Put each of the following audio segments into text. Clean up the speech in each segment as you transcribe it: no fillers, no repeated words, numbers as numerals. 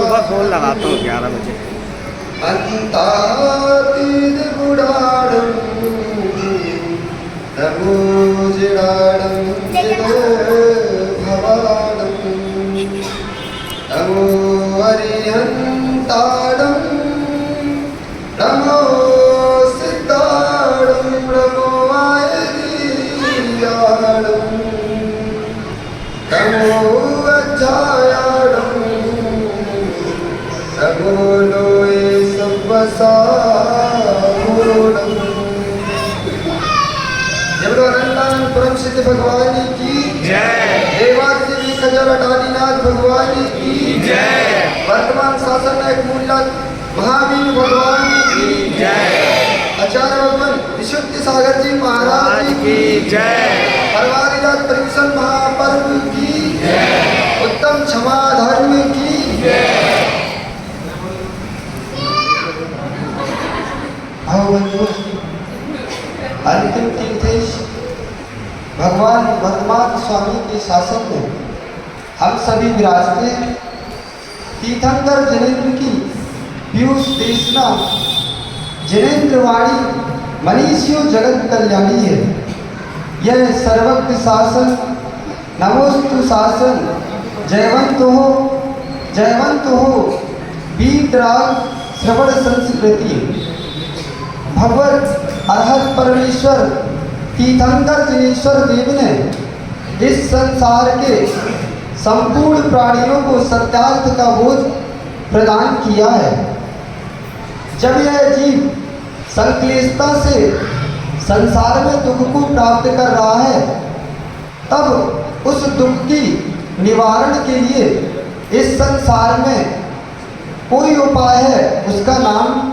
सुबह फोन लगाता हूँ 11 बजे। भगवान की जय। देवादिदेव खजानानाथ भगवान की जय। वर्तमान शासन नायक मूल्य महावीर भगवान की जय। आचार्य भगवान विशुद्ध सागर जी महाराज की जय। परवारीदास परिवसन महापर्व की जय। उत्तम क्षमा धर्म की जय। अंतिम तीर्थेश भगवान वर्तमान स्वामी के शासन में हम सभी विराजते हैं। तीर्थंकर जिनेन्द्र की पीयूष देशना जिनेन्द्र वाणी मनीषियों जगत कल्याणी है। यह सर्वज्ञ शासन नमोस्तु शासन जयवंत हो वीतराग श्रवण संस्कृति। भगवत अरहत परमेश्वर तीर्थंकर जिनेश्वर देव ने इस संसार के संपूर्ण प्राणियों को सत्यार्थ का बोध प्रदान किया है। जब यह जीव संक्लेशता से संसार में दुख को प्राप्त कर रहा है, तब उस दुख की निवारण के लिए इस संसार में कोई उपाय है, उसका नाम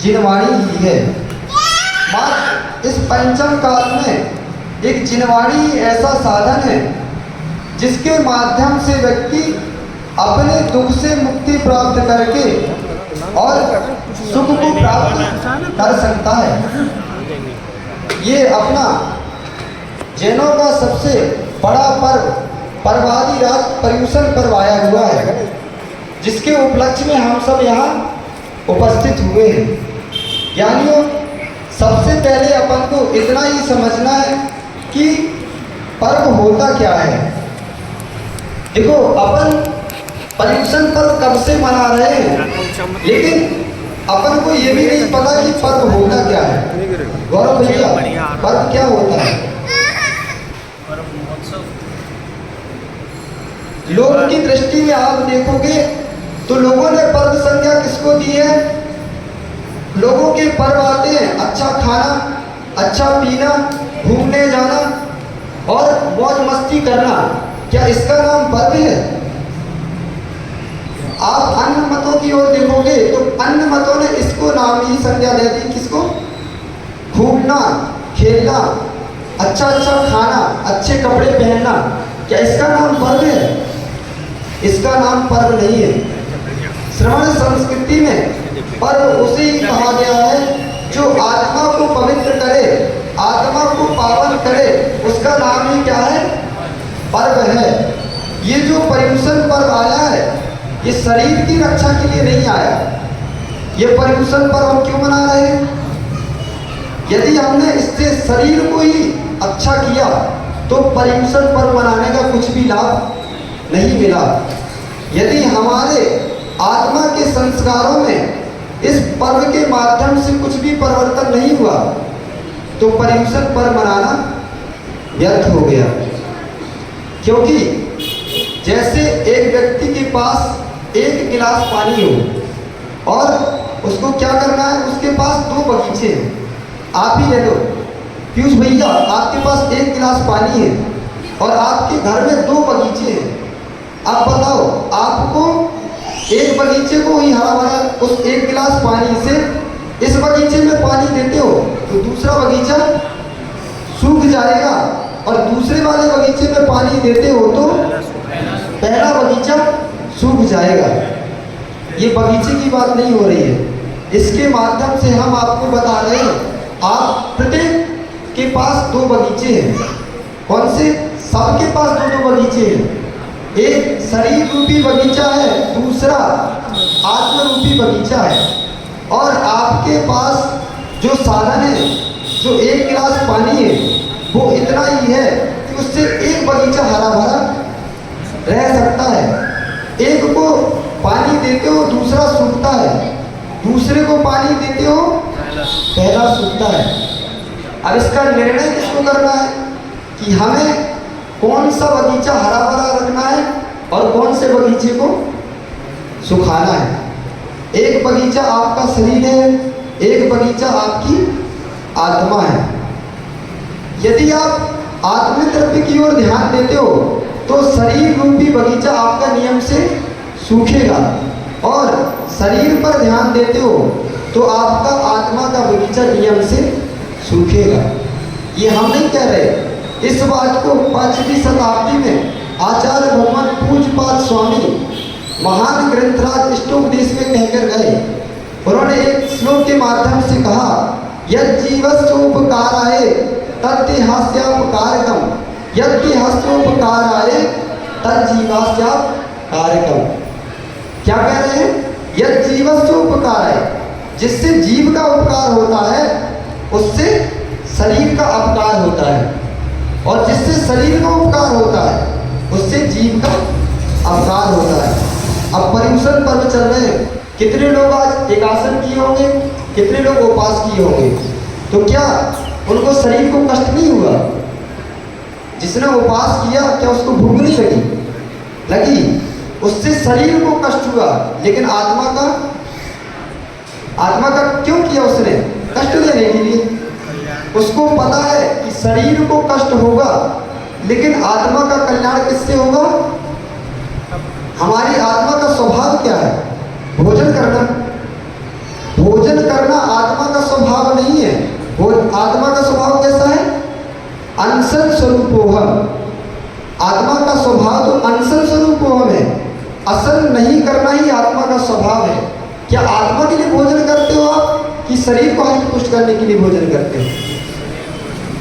जिनवाणी ही है। मात्र इस पंचम काल में एक जिनवाणी ऐसा साधन है जिसके माध्यम से व्यक्ति अपने दुख से मुक्ति प्राप्त करके और सुख को प्राप्त कर सकता है। ये अपना जैनों का सबसे बड़ा पर्व परवादी राज पर्युषण पर्व आया हुआ है, जिसके उपलक्ष्य में हम सब यहाँ उपस्थित हुए हैं। ज्ञानियों, सबसे पहले अपन को इतना ही समझना है कि पर्व होता क्या है। देखो, अपन पर्युषण पर्व कब से मना रहे हैं, लेकिन अपन को ये भी नहीं पता कि पर्व होता क्या है। गौरव भैया, पर्व क्या होता है? लोगों की दृष्टि में आप देखोगे तो लोगों ने पर्व संज्ञा किसको दी है? लोगों के पर्व आते हैं अच्छा खाना, अच्छा पीना, घूमने जाना और मौज मस्ती करना। क्या इसका नाम पर्व है? आप अन्य मतों की ओर देखोगे तो अन्य मतों ने इसको नाम ही संज्ञा दे दी, किसको? घूमना, खेलना, अच्छा अच्छा खाना, अच्छे कपड़े पहनना। क्या इसका नाम पर्व है? इसका नाम पर्व नहीं है। श्रवण संस्कृति में पर्व उसे ही कहा गया है जो आत्मा को पवित्र करे, आत्मा को पावन करे, उसका नाम ही क्या है? पर्व है। ये जो पर्युषण पर्व आया है, ये शरीर की रक्षा के लिए नहीं आया, ये पर्यूषण पर्व हम क्यों मना रहे हैं? यदि हमने इससे शरीर को ही अच्छा किया तो पर्यूषण पर्व मनाने का कुछ भी लाभ नहीं मिला। यदि हमारे आत्मा के संस्कारों में इस पर्व के माध्यम से कुछ भी परिवर्तन नहीं हुआ तो पर्यूषण पर्व मनाना व्यर्थ हो गया। क्योंकि जैसे एक व्यक्ति के पास एक गिलास पानी हो और उसको क्या करना है, उसके पास 2 बगीचे हैं। आप ही ले लो पीयूष भैया, आपके पास एक गिलास पानी है और आपके घर में 2 बगीचे हैं। आप बताओ, आपको एक बगीचे को ही हरा भरा उस एक गिलास पानी से इस बगीचे में पानी देते हो तो दूसरा बगीचा सूख जाएगा, और दूसरे वाले बगीचे में पानी देते हो तो पहला बगीचा सूख जाएगा। ये बगीचे की बात नहीं हो रही है, इसके माध्यम से हम आपको बता रहे हैं आप प्रत्येक के पास 2 बगीचे हैं। कौन से? सबके पास 2 बगीचे हैं। एक शरीर रूपी बगीचा है, दूसरा आत्म रूपी बगीचा है। और आपके पास जो साधन है, जो एक गिलास पानी है, वो इतना ही है कि उससे एक बगीचा हरा भरा रह सकता है। एक को पानी देते हो दूसरा सूखता है, दूसरे को पानी देते हो पहला सूखता है। अब इसका निर्णय किसको करना है कि हमें कौन सा बगीचा हरा भरा रखना है और कौन से बगीचे को सुखाना है। एक बगीचा आपका शरीर है, एक बगीचा आपकी आत्मा है। यदि आप आत्मिक द्रव्य की ओर ध्यान देते हो तो शरीर रूपी बगीचा आपका नियम से सूखेगा, और शरीर पर ध्यान देते हो तो आपका आत्मा का बगीचा नियम से सूखेगा। ये हम नहीं कह रहे, इस बात को 5वीं शताब्दी में आचार्य भगवान पूज्यपाद स्वामी महान ग्रंथराज इष्टोपदेश में कहकर गए। उन्होंने एक श्लोक के माध्यम से कहा, यज्जीवस्योपकाराय तद्देहास्योपकारकम, यद्देहास्योपकाराय तज्जीवास्योपकारकम। क्या कह रहे हैं? यज्जीवस्योपकाराय, जिससे जीव का उपकार होता है उससे शरीर का अपकार होता है, और जिससे शरीर का उपकार होता है उससे जीव का अपकार होता है। अब पर्यूषण पर्व चल रहे हैं, कितने लोग आज एकासन किए होंगे, कितने लोग उपवास किए होंगे, तो क्या उनको शरीर को कष्ट नहीं हुआ? जिसने उपवास किया क्या उसको भूख नहीं लगी? उससे शरीर को कष्ट हुआ, लेकिन आत्मा का क्यों किया उसने? कष्ट देने के लिए। उसको पता है कि शरीर को कष्ट होगा, लेकिन आत्मा का कल्याण किससे होगा? हमारी आत्मा का स्वभाव क्या है? भोजन करना। भोजन करना आत्मा का स्वभाव नहीं है। वो आत्मा का स्वभाव कैसा है? अनशन स्वरूपोहम। आत्मा का स्वभाव तो अनशन स्वरूपोहम है, असन नहीं करना ही आत्मा का स्वभाव है। क्या आत्मा के लिए भोजन करते हो आप, कि शरीर को हष्ट पुष्ट करने के लिए भोजन करते हो?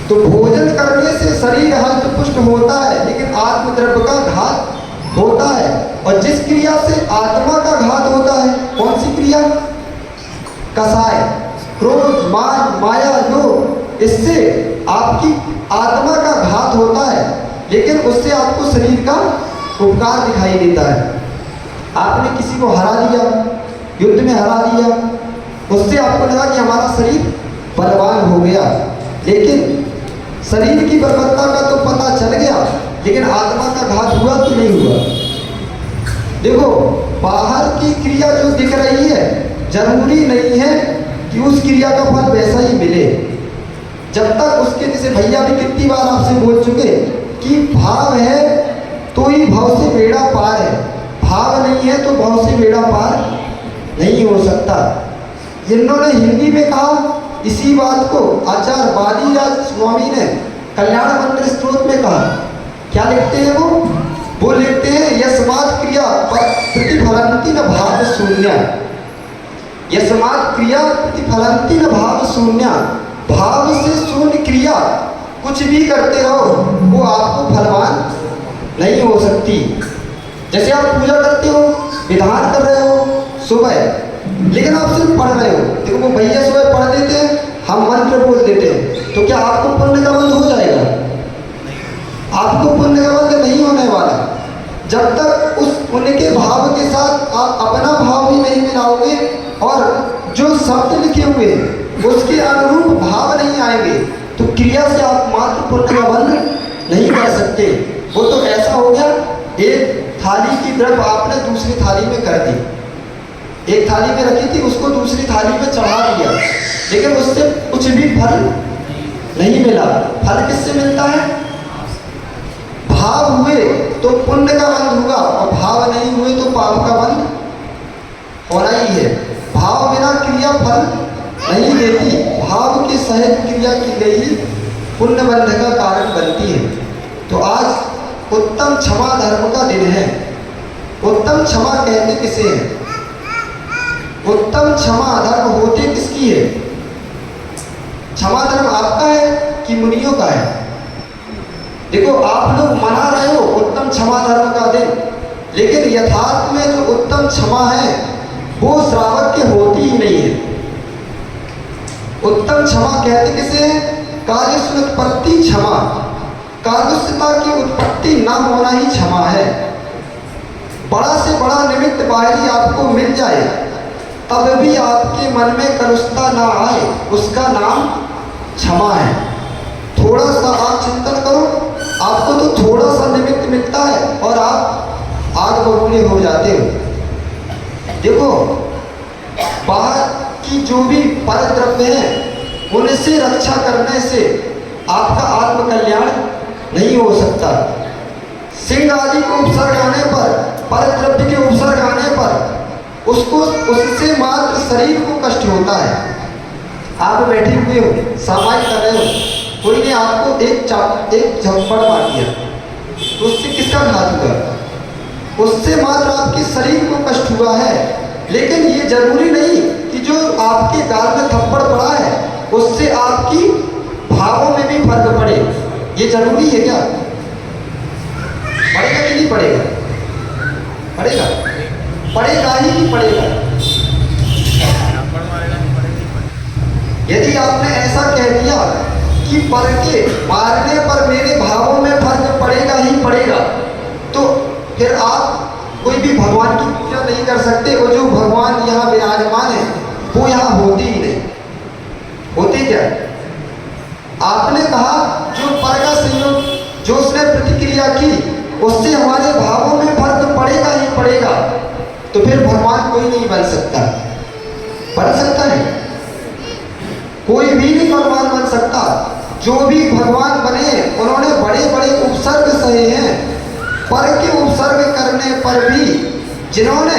तो भोजन करने से शरीर हष्ट पुष्ट होता है, लेकिन आत्मद्रव्य का घात होता है। और जिस क्रिया से आत्मा का घात होता है, कौन सी क्रिया? कसाय, क्रोध, मान, माया, लोभ, इससे आपकी आत्मा का घात होता है, लेकिन उससे आपको शरीर का उपकार दिखाई देता है। आपने किसी को हरा दिया, युद्ध में हरा दिया, उससे आपको लगा कि हमारा शरीर बलवान हो गया, लेकिन शरीर की बलवत्ता का तो पता चल गया, लेकिन आत्मा का घात हुआ कि नहीं हुआ? देखो, बाहर की क्रिया जो दिख रही है जरूरी नहीं है कि उस क्रिया का फल वैसा ही मिले। जब तक उसके, जैसे भैया भी कितनी बार आपसे बोल चुके कि भाव है तो ही भव से बेड़ा पार है, भाव नहीं है तो भव से बेड़ा पार नहीं हो सकता। इन्होंने हिंदी में कहा इसी बात को आचार्य बालीराज स्वामी ने कल्याण मंत्र स्त्रोत में कहा। क्या लिखते हैं वो लिखते हैं, यस्मात् क्रिया प्रतिफलंती न भाव शून्य। यस्मात् क्रिया प्रतिफलंती न भाव शून्य। भाव से शून्य क्रिया कुछ भी करते रहो वो आपको फलवान नहीं हो सकती। जैसे आप पूजा करते हो, विधान कर रहे हो, सुबह लेकिन आप सिर्फ पढ़ रहे हो। देखो वो भैया सुबह पढ़ देते हैं, हम मंत्र बोल देते हैं, तो क्या आपको पुण्य का बंध हो जाएगा? आपको पुण्य का बंध नहीं होने वाला जब तक उस उनके भाव के साथ आप अपना भाव ही नहीं मिलाओगे और जो शब्द लिखे हुए हैं उसके अनुरूप भाव नहीं आएंगे, तो क्रिया से आप मात्र पुण्य का बंध नहीं कर सकते। वो तो ऐसा हो गया, एक थाली की द्रव्य आपने दूसरी थाली में कर दी, एक थाली में रखी थी उसको दूसरी थाली में चढ़ा दिया, लेकिन उससे कुछ भी फल नहीं मिला। फल किससे मिलता है? भाव हुए तो पुण्य का बंध होगा और भाव नहीं हुए तो पाप का बंध होना ही है। भाव बिना क्रिया फल नहीं देती, भाव के सहित क्रिया की गई पुण्य बंध का कारण बनती है। तो आज उत्तम क्षमा धर्म का दिन है। उत्तम क्षमा कहते किसे हैं? उत्तम क्षमा धर्म होते किसकी है? क्षमा धर्म आपका है कि मुनियों का है? देखो आप लोग मना रहे हो उत्तम क्षमा धर्म का दिन, लेकिन यथार्थ में जो उत्तम क्षमा है वो श्रावक के होती ही नहीं है। उत्तम क्षमा कहते किसे है? कार्य उत्पत्ति क्षमा, कारुष्यता की उत्पत्ति न होना ही क्षमा है। बड़ा से बड़ा निमित्त बाहरी आपको मिल जाए तब भी आपके मन में कलुषता ना आए, उसका नाम क्षमा है। थोड़ा सा आप चिंतन करो, आपको तो थोड़ा सा निमित्त मिलता है और आप आग बबूले हो जाते हो। देखो बाहर की जो भी पर द्रव्य है उनसे रक्षा करने से आपका आत्म कल्याण नहीं हो सकता। सिंह आदि को उपसर्ग आने पर द्रव्य के उपसर्ग आने पर उससे मात्र शरीर को कष्ट होता है। आप बैठे हुए हो, सामायिक कर रहे हो, कोई ने आपको एक झप्पड़ मार दिया तो उससे किसका घात हुआ? उससे मात्र आपके शरीर को कष्ट हुआ है। लेकिन ये जरूरी नहीं कि जो आपके गाल में थप्पड़ पड़ा है उससे आपकी भावों में भी फर्क पड़े। ये जरूरी है क्या? पड़ेगा कि नहीं पड़ेगा? पड़ेगा, पड़ेगा ही पड़ेगा। यदि आपने ऐसा कह दिया कि पर के मारने पर मेरे भावों में फर्क पड़ेगा ही पड़ेगा, तो फिर आप कोई भी भगवान की पूजा नहीं कर सकते और जो भगवान यहाँ विराजमान है वो यहाँ होते ही नहीं। होते क्या? आपने कहा जो पर का संयोग, जो उसने प्रतिक्रिया की उससे हमारे भावों में फर्क पड़ेगा ही पड़ेगा, तो फिर भगवान कोई नहीं बन सकता। बन सकता है? कोई भी नहीं भगवान बन सकता। जो भी भगवान बने उन्होंने बड़े बड़े उपसर्ग सहे हैं। पर के उपसर्ग करने पर भी जिन्होंने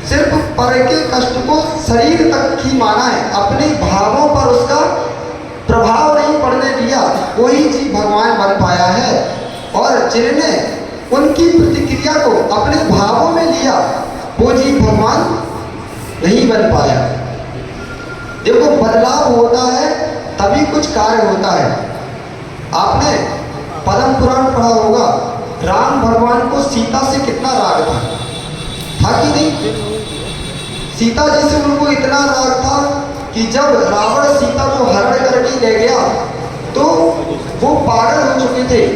सिर्फ पर के कष्ट को शरीर तक ही माना है, अपने भावों पर उसका प्रभाव नहीं पड़ने दिया, वही जीव भगवान बन पाया है। और जिनने उनकी प्रतिक्रिया को अपने भावों में लिया वो जीव भगवान नहीं बन पाया। देखो बदलाव होता है तभी कुछ कार्य होता है। आपने पद्म पुराण पढ़ा होगा, राम भगवान को सीता से कितना राग था कि नहीं? सीता जी से उनको इतना राग था कि जब रावण सीता को हरण करके ले गया तो वो पागल हो चुके थे।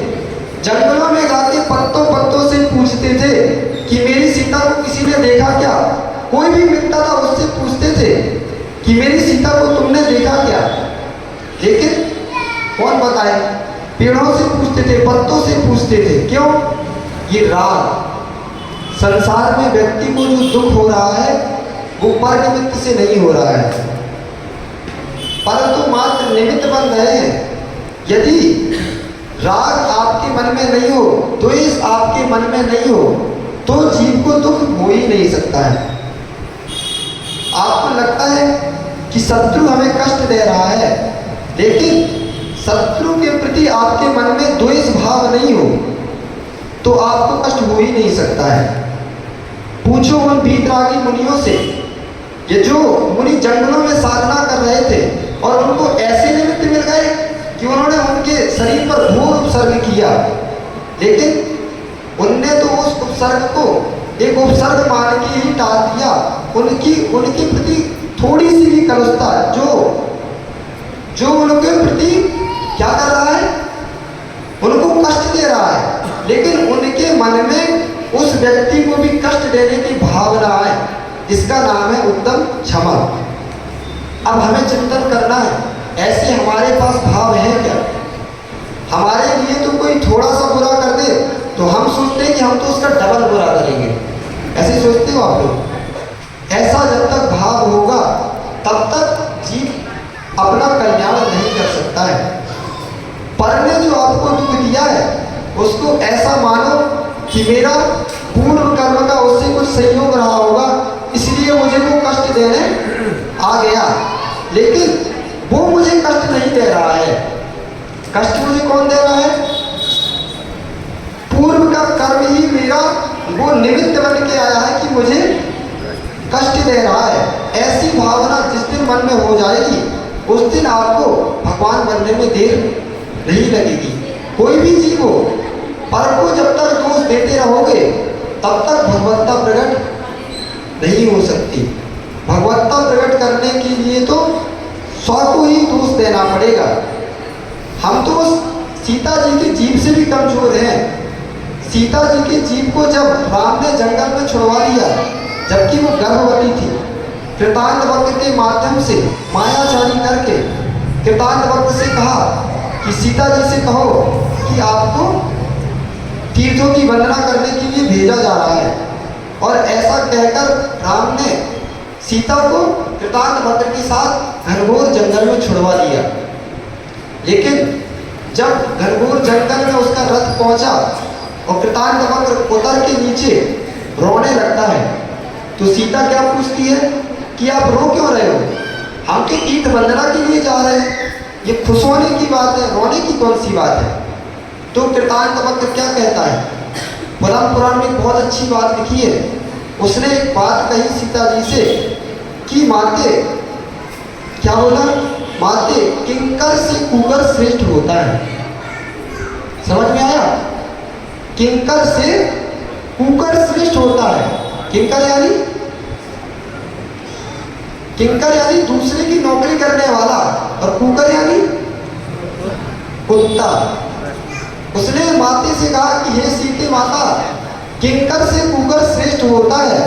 जंगलों में जाके पत्तों पत्तों से पूछते थे कि मेरी सीता को किसी ने देखा क्या? कोई भी मिलता था उससे पूछते थे कि मेरी सीता को तुमने देखा क्या? लेकिन कौन बताए? पेड़ों से पूछते थे, पत्तों से पूछते थे। क्यों? ये राग। संसार में व्यक्ति को जो दुख हो रहा है वो पर निमित्त से नहीं हो रहा है, परंतु मात्र निमित्त बन रहे हैं। यदि राग आपके मन में नहीं हो, द्वेष आपके मन में नहीं हो, तो जीव को दुख हो ही नहीं सकता है। आपको लगता है कि शत्रु हमें कष्ट दे रहा है, लेकिन शत्रु के प्रति आपके मन में द्वेष भाव नहीं हो तो आपको कष्ट हो ही नहीं सकता है। पूछो उन वीतरागी मुनियों से, ये जो मुनि जंगलों में साधना कर रहे थे और उनको ऐसे निमित्त मिल गए कि उन्होंने उनके शरीर पर घोर उपसर्ग किया, लेकिन उनने तो उस उपसर्ग को एक उपसर्ग मान के ही टाल दिया। उनके प्रति थोड़ी सी भी कलुषता जो उनके प्रति क्या कर रहा है, उनको कष्ट दे रहा है, लेकिन उनके मन में उस व्यक्ति को भी कष्ट देने की भावना है, इसका नाम है उत्तम क्षमा। अब हमें चिंतन करना है, ऐसे हमारे पास भाव है क्या? हमारे लिए तो कोई थोड़ा सा बुरा कर दे तो हम सोचते हैं कि हम तो उसका डबल बुरा करेंगे, ऐसे सोचते हो आप लोग? ऐसा जब तक भाव होगा तब तक जीव अपना कल्याण नहीं कर सकता है। पर ने जो आपको दुख दिया है उसको ऐसा मानो कि मेरा पूर्व कर्म का उससे कुछ संयोग रहा होगा, इसलिए मुझे वो कष्ट देने आ गया, लेकिन वो मुझे कष्ट नहीं दे रहा है। कष्ट मुझे कौन दे रहा है? पूर्व का कर्म ही मेरा वो निमित्त बन के आया है कि मुझे कष्ट दे रहा है। ऐसी भावना जिस दिन मन में हो जाएगी उस दिन आपको भगवान बनने में देर नहीं लगेगी। कोई भी जीव हो, पर को जब तक दोष देते रहोगे तब तक भगवत्ता प्रकट नहीं हो सकती। भगवत्ता प्रकट करने के लिए तो स्व को ही दोष देना पड़ेगा। हम तो सीता जी के जीव से भी कमजोर हैं। सीता जी के जीव को जब राम ने जंगल में छुड़वा लिया, जबकि वो गर्भवती थी, कृतांत वक्र के माध्यम से मायाचारी करके कृतांत वक्र से कहा कि सीता जी से कहो कि आपको तीर्थों की वंदना करने के लिए भेजा जा रहा है, और ऐसा कहकर राम ने सीता को कृतांत वक्र के साथ घनघोर जंगल में छुड़वा दिया। लेकिन जब घनघोर जंगल में उसका रथ पहुंचा और कृतांत वक्र उतर के नीचे रोने लगता है, तो सीता क्या पूछती है कि आप रो क्यों रहे हो? हम तो तीर्थ वंदना के लिए जा रहे हैं, ये खुश होने की बात है, रोने की कौन सी बात है? तो कृतांत वक्र क्या कहता है? पद्म पुराण में बहुत अच्छी बात लिखी है। उसने एक बात कही सीता जी से कि माते, क्या बोला? माते, किंकर से कुकर श्रेष्ठ होता है। समझ में आया? किंकर से कुकर श्रेष्ठ होता है। किंकर यानी दूसरे की नौकरी करने वाला, और कुकर यानी कुत्ता। उसने माते से कहा कि हे सीते माता, किंकर से कुकर श्रेष्ठ होता है।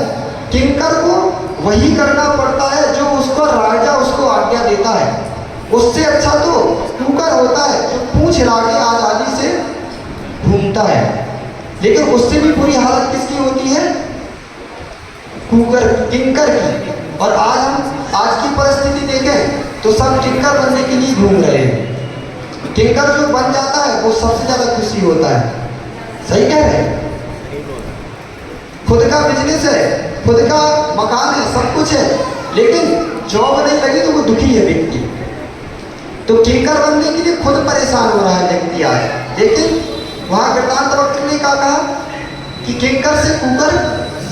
किंकर को वही करना पड़ता है जो उसको राजा उसको आज्ञा देता है। उससे अच्छा तो कुकर होता है जो पूंछ हिला के आजादी से घूमता है। लेकिन उससे भी बुरी हालत किसकी होती है? कुकर, किंकर की। और आज की परिस्थिति देखें तो सब किंकर बनने के लिए घूम रहे हैं। किंकर जो बन जाता है वो सबसे ज्यादा खुशी होता है। सही कह रहे हैं? खुद का बिजनेस है, खुद का मकान है, सब कुछ है, लेकिन जॉब नहीं लगी तो वो दुखी है व्यक्ति। तो किंकर बनने के लिए खुद परेशान हो रहा है व्यक्ति आज। लेकिन वहां कृतांत वक्र ने कहा कि किंकर से कुकर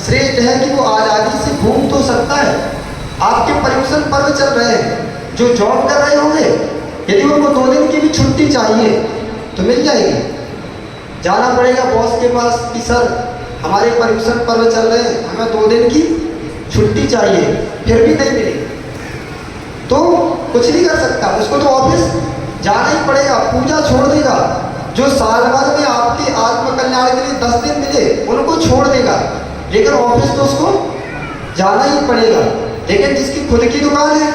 श्रेष्ठ है कि वो आजादी से घूम तो सकता है। आपके पर्यूषण पर्व चल रहे हैं, जो जॉब कर रहे होंगे, यदि उनको 2 दिन की भी छुट्टी चाहिए तो मिल जाएगी। जाना पड़ेगा बॉस के पास कि सर हमारे पर्यूषण पर्व चल रहे हैं, हमें 2 दिन की छुट्टी चाहिए, फिर भी नहीं मिलेगी तो कुछ नहीं कर सकता। उसको तो ऑफिस जाना ही पड़ेगा, पूजा छोड़ देगा। जो साल भर में आपके आत्म कल्याण के लिए 10 दिन मिले उनको छोड़ देगा, लेकिन ऑफिस तो उसको जाना ही पड़ेगा। लेकिन जिसकी खुद की दुकान है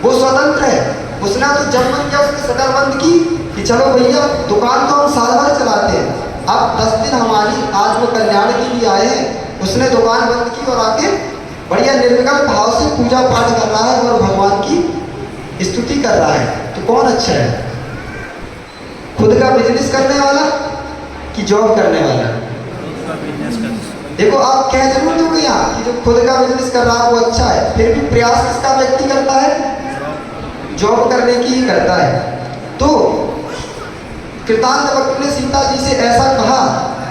वो स्वतंत्र है। उसने तो जब मन किया उसने शटर बंद की कि चलो भैया दुकान तो हम साल भर चलाते हैं, अब 10 दिन हमारी आत्म कल्याण के लिए आए हैं। उसने दुकान बंद की और आके बढ़िया निर्विकल्प भाव से पूजा पाठ कर रहा है और भगवान की स्तुति कर रहा है। तो कौन अच्छा है, खुद का बिजनेस करने वाला कि जॉब करने वाला? देखो आप कह जरूर दोगे यहाँ कि जो खुद का बिजनेस कर रहा है वो अच्छा है, फिर भी प्रयास किसका व्यक्ति करता है? जॉब करने की ही करता है। तो कृतांत वक्र ने सीता जी से ऐसा कहा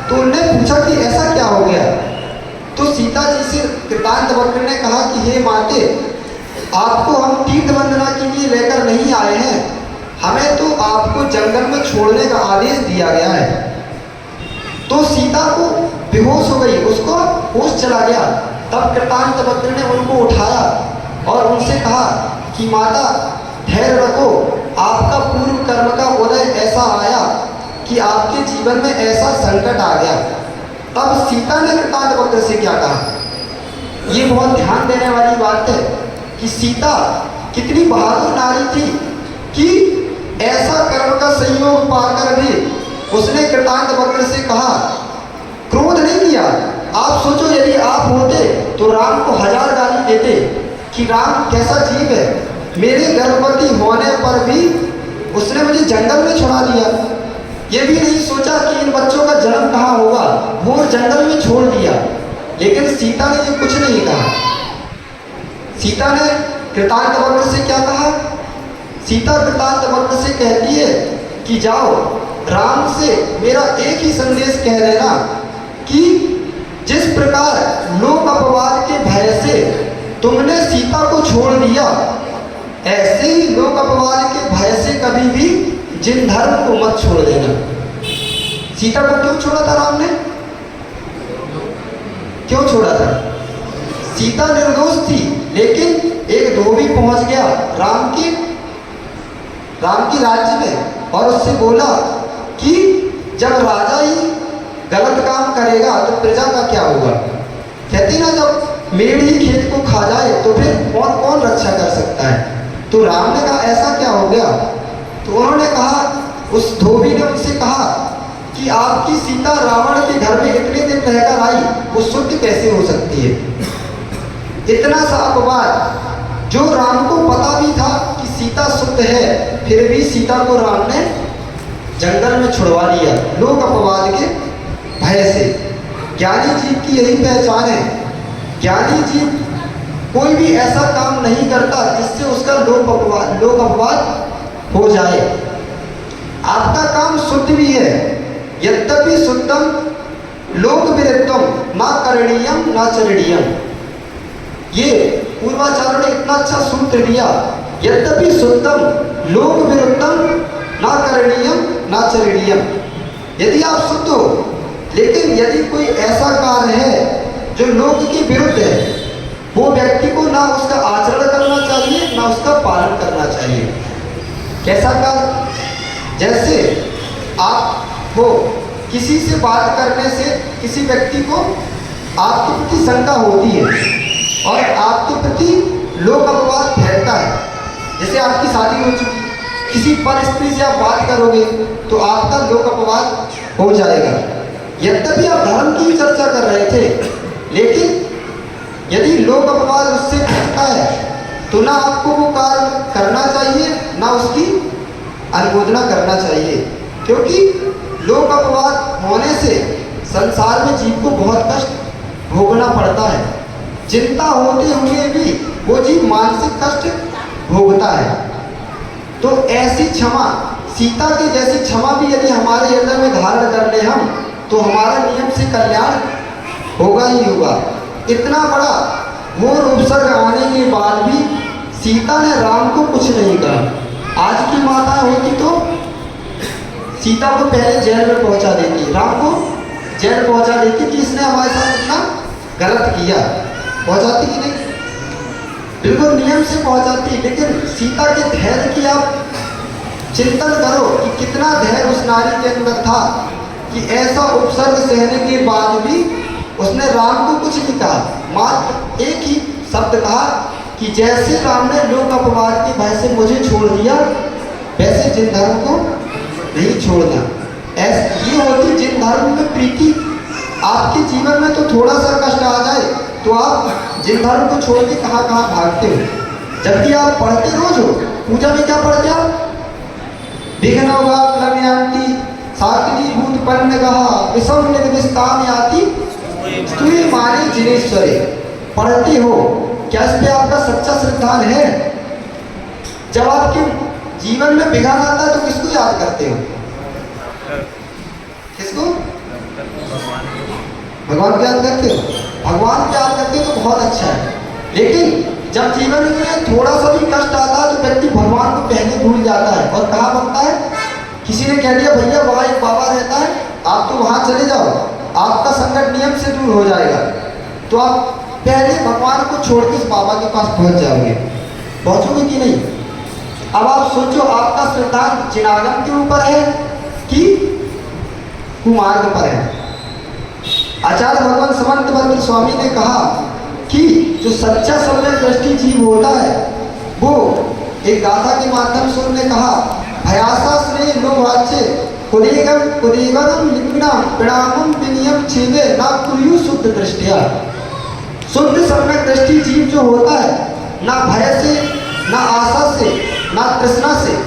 तो उन्होंने पूछा कि ऐसा क्या हो गया? तो सीता जी से कृतांत वक्र ने कहा कि हे माते, आपको हम तीर्थ वंदना के लिए लेकर नहीं आए हैं, हमें तो आपको जंगल में छोड़ने का आदेश दिया गया है। तो सीता को बेहोश हो गई, उसको होश चला गया। तब कृतांतवक्र ने उनको उठाया और उनसे कहा कि माता धैर्य रखो, आपका पूर्व कर्म का उदय ऐसा आया कि आपके जीवन में ऐसा संकट आ गया। तब सीता ने कृतांतवक्र से क्या कहा, ये बहुत ध्यान देने वाली बात है कि सीता कितनी बहादुर नारी थी कि ऐसा कर्म का संयोग पाकर भी उसने कृतांतवक्र से कहा, क्रोध नहीं किया। आप सोचो यदि आप होते तो राम को 1000 गाली देते कि राम कैसा जीव है, मेरे गर्भवती होने पर भी उसने मुझे जंगल में छुड़ा दिया। ये भी नहीं सोचा कि इन बच्चों का जन्म कहाँ होगा, वो जंगल में छोड़ दिया। लेकिन सीता ने ये कुछ नहीं कहा। सीता ने कृतांतवक्र से क्या कहा, सीता कृतांतवक्र से कहती है कि जाओ राम से मेरा एक ही संदेश कह देना कि जिस प्रकार लोक अपवाद के भय से तुमने सीता को छोड़ दिया, ऐसे ही लोक अपवाद के भय से कभी भी जिन धर्म को मत छोड़ देना। सीता को क्यों छोड़ा था राम ने, क्यों छोड़ा था? सीता निर्दोष थी, लेकिन एक धोबी पहुंच गया राम के राज्य में और उससे बोला कि जब राजा ही गलत काम करेगा तो प्रजा का क्या होगा। कहती ना, जब मेढ़ ही खेत को खा जाए तो फिर कौन कौन रक्षा कर सकता है। तो राम ने कहा ऐसा क्या हो गया। तो उन्होंने कहा, उस धोबी ने उनसे कहा कि आपकी सीता रावण के घर में इतने दिन रहकर आई, वो शुद्ध कैसे हो सकती है। इतना सा अपवाद जो राम को पता भी था कि सीता शुद्ध है, फिर भी सीता को राम ने जंगल में छुड़वा लिया लोक अपवाद के भय से। ज्ञानी जीव की यही पहचान है। ज्ञानी जीव कोई भी ऐसा काम नहीं करता जिससे उसका लोक अपवाद हो जाए। आपका काम शुद्ध भी है, यद्यपि शुद्धम लोक विरुद्धम ना करणीयम ना चरणीयम। ये पूर्वाचार्यों ने इतना अच्छा सूत्र दिया, यद्यपि शुद्धम लोक विरुद्धम ना करणीयम ना चरणीयम। यदि आप शुद्ध हो, लेकिन यदि कोई ऐसा कार्य है जो लोक के विरुद्ध है, वो व्यक्ति को ना उसका आचरण करना चाहिए ना उसका पालन करना चाहिए। कैसा कार्य? जैसे आप हो, किसी से बात करने से किसी व्यक्ति को आपके प्रति शंका होती है और आपके प्रति लोक अपवाद फैलता है। जैसे आपकी शादी हो चुकी, किसी पर स्त्री से आप बात करोगे तो आपका लोक अपवाद हो जाएगा। यद्यपि आप धर्म की चर्चा कर रहे थे, लेकिन यदि लोक अपवाद उससे फैलता है तो ना आपको वो कार्य करना चाहिए ना उसकी अनुमोदना करना चाहिए, क्योंकि लोक अपवाद होने से संसार में जीव को बहुत कष्ट भोगना पड़ता है। चिंता होते हुए भी वो जीव मानसिक कष्ट भोगता है। तो ऐसी क्षमा, सीता की जैसी क्षमा भी यदि हमारे हृदय में धारण कर ले हम, तो हमारा नियम से कल्याण होगा ही होगा। इतना बड़ा घोर उपसर्ग आने के बाद भी सीता ने राम को कुछ नहीं कहा। आज की माता होती तो सीता को पहले जेल में पहुंचा देती, राम को जेल पहुंचा देती कि इसने हमारे साथ इतना गलत किया। पहुंचाती कि नहीं? बिल्कुल नियम से पहुंचाती। लेकिन सीता के धैर्य की आप चिंतन करो कि कितना धैर्य उस नारी के अंदर था कि ऐसा उपसर्ग सहने के बाद भी उसने राम को कुछ नहीं कहा। मात्र एक ही शब्द कहा कि जैसे राम ने लोक अपवाद के भय से मुझे छोड़ दिया, वैसे जिन धर्म को नहीं छोड़ना। ऐसे ये होती जिन धर्म में प्रीति। आपके जीवन में तो थोड़ा सा कष्ट आ जाए तो आप जिन धर्म को छोड़ के कहाँ कहाँ भागते हो, जबकि आप पढ़ते रोज हो। पूजा में क्या पढ़ते आप? विघ्नोगा प्लवयांति साकिनी भूतपन्न गहा विषम निर्विस्ताम याति स्तुति माने जिनेश्वरे। पढ़ते हो, क्या इस पे आपका सच्चा श्रद्धान है? जब आपके जीवन में विघ्न आता है तो किसको याद करते हो? किसको? भगवान को याद करते हो? भगवान को याद करते हो तो बहुत अच्छा है। लेकिन जब जीवन में थोड़ा सा भी कष्ट आता है तो व्यक्ति भगवान को पहले भूल जाता है और कहाँ बनता है? किसी ने कह दिया भैया वहाँ एक बाबा रहता है, आप तो वहाँ चले जाओ, आपका संकट नियम से दूर हो जाएगा। तो आप पहले भगवान को छोड़ के उस बाबा के पास पहुंच जाओगे। पहुंचोगे कि नहीं? अब आप सोचो, आपका श्रद्धा चिनागम के ऊपर है कि कुमार्ग पर है? आचार्य भगवान समंत भद्र स्वामी ने कहा कि जो सच्चा सम्यक दृष्टि जीव होता है वो एक गाथा के माध्यम से उन्होंने कहा, भयासा स्नेह लोभाचे कुदेगम लिंगनाम प्रणामम विनियम छेदे ना कुरु शुद्ध दृष्टिया। शुद्ध सम्यक दृष्टि जीव जो होता है, ना भय से, ना आशा से, ना तृष्णा से,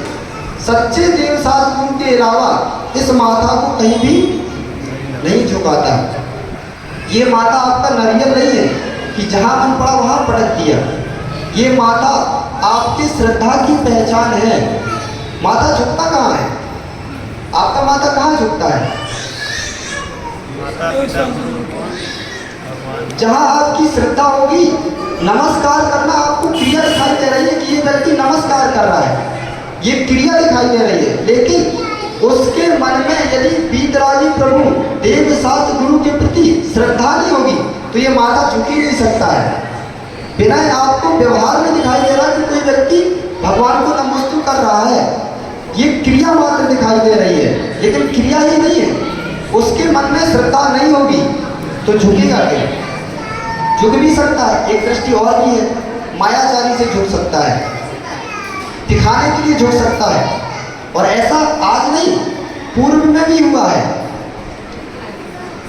सच्चे देव सात गुण के अलावा इस माथा को कहीं भी नहीं झुकाता। ये माथा आपका नरियल नहीं है कि जहाँ मन पड़ा वहाँ पटक दिया। ये माथा आपकी श्रद्धा की पहचान है। माथा झुकता कहाँ है? आपका माथा कहाँ झुकता है? जहाँ आपकी श्रद्धा होगी, नमस्कार करना आपको क्रिया दिखाई दे रही है कि ये व्यक्ति नमस्कार कर रहा है, ये क्रिया दिखाई दे रही है। लेकिन उसके मन में यदि वीतरागी प्रभु देव शास्त्र गुरु के प्रति श्रद्धा नहीं होगी तो ये माथा झुक ही नहीं सकता है। बिना आपको व्यवहार में दिखाई दे रहा है कि कोई व्यक्ति भगवान को नमस्तु कर रहा है, ये क्रिया मात्र दिखाई दे रही है, लेकिन क्रिया ही नहीं है। उसके मन में श्रद्धा नहीं होगी तो झुकेगा क्या? झुक भी सकता है। एक दृष्टि और भी है, मायाचारी से झुक सकता है, दिखाने के लिए झुक सकता है। और ऐसा आज नहीं, पूर्व में भी हुआ है।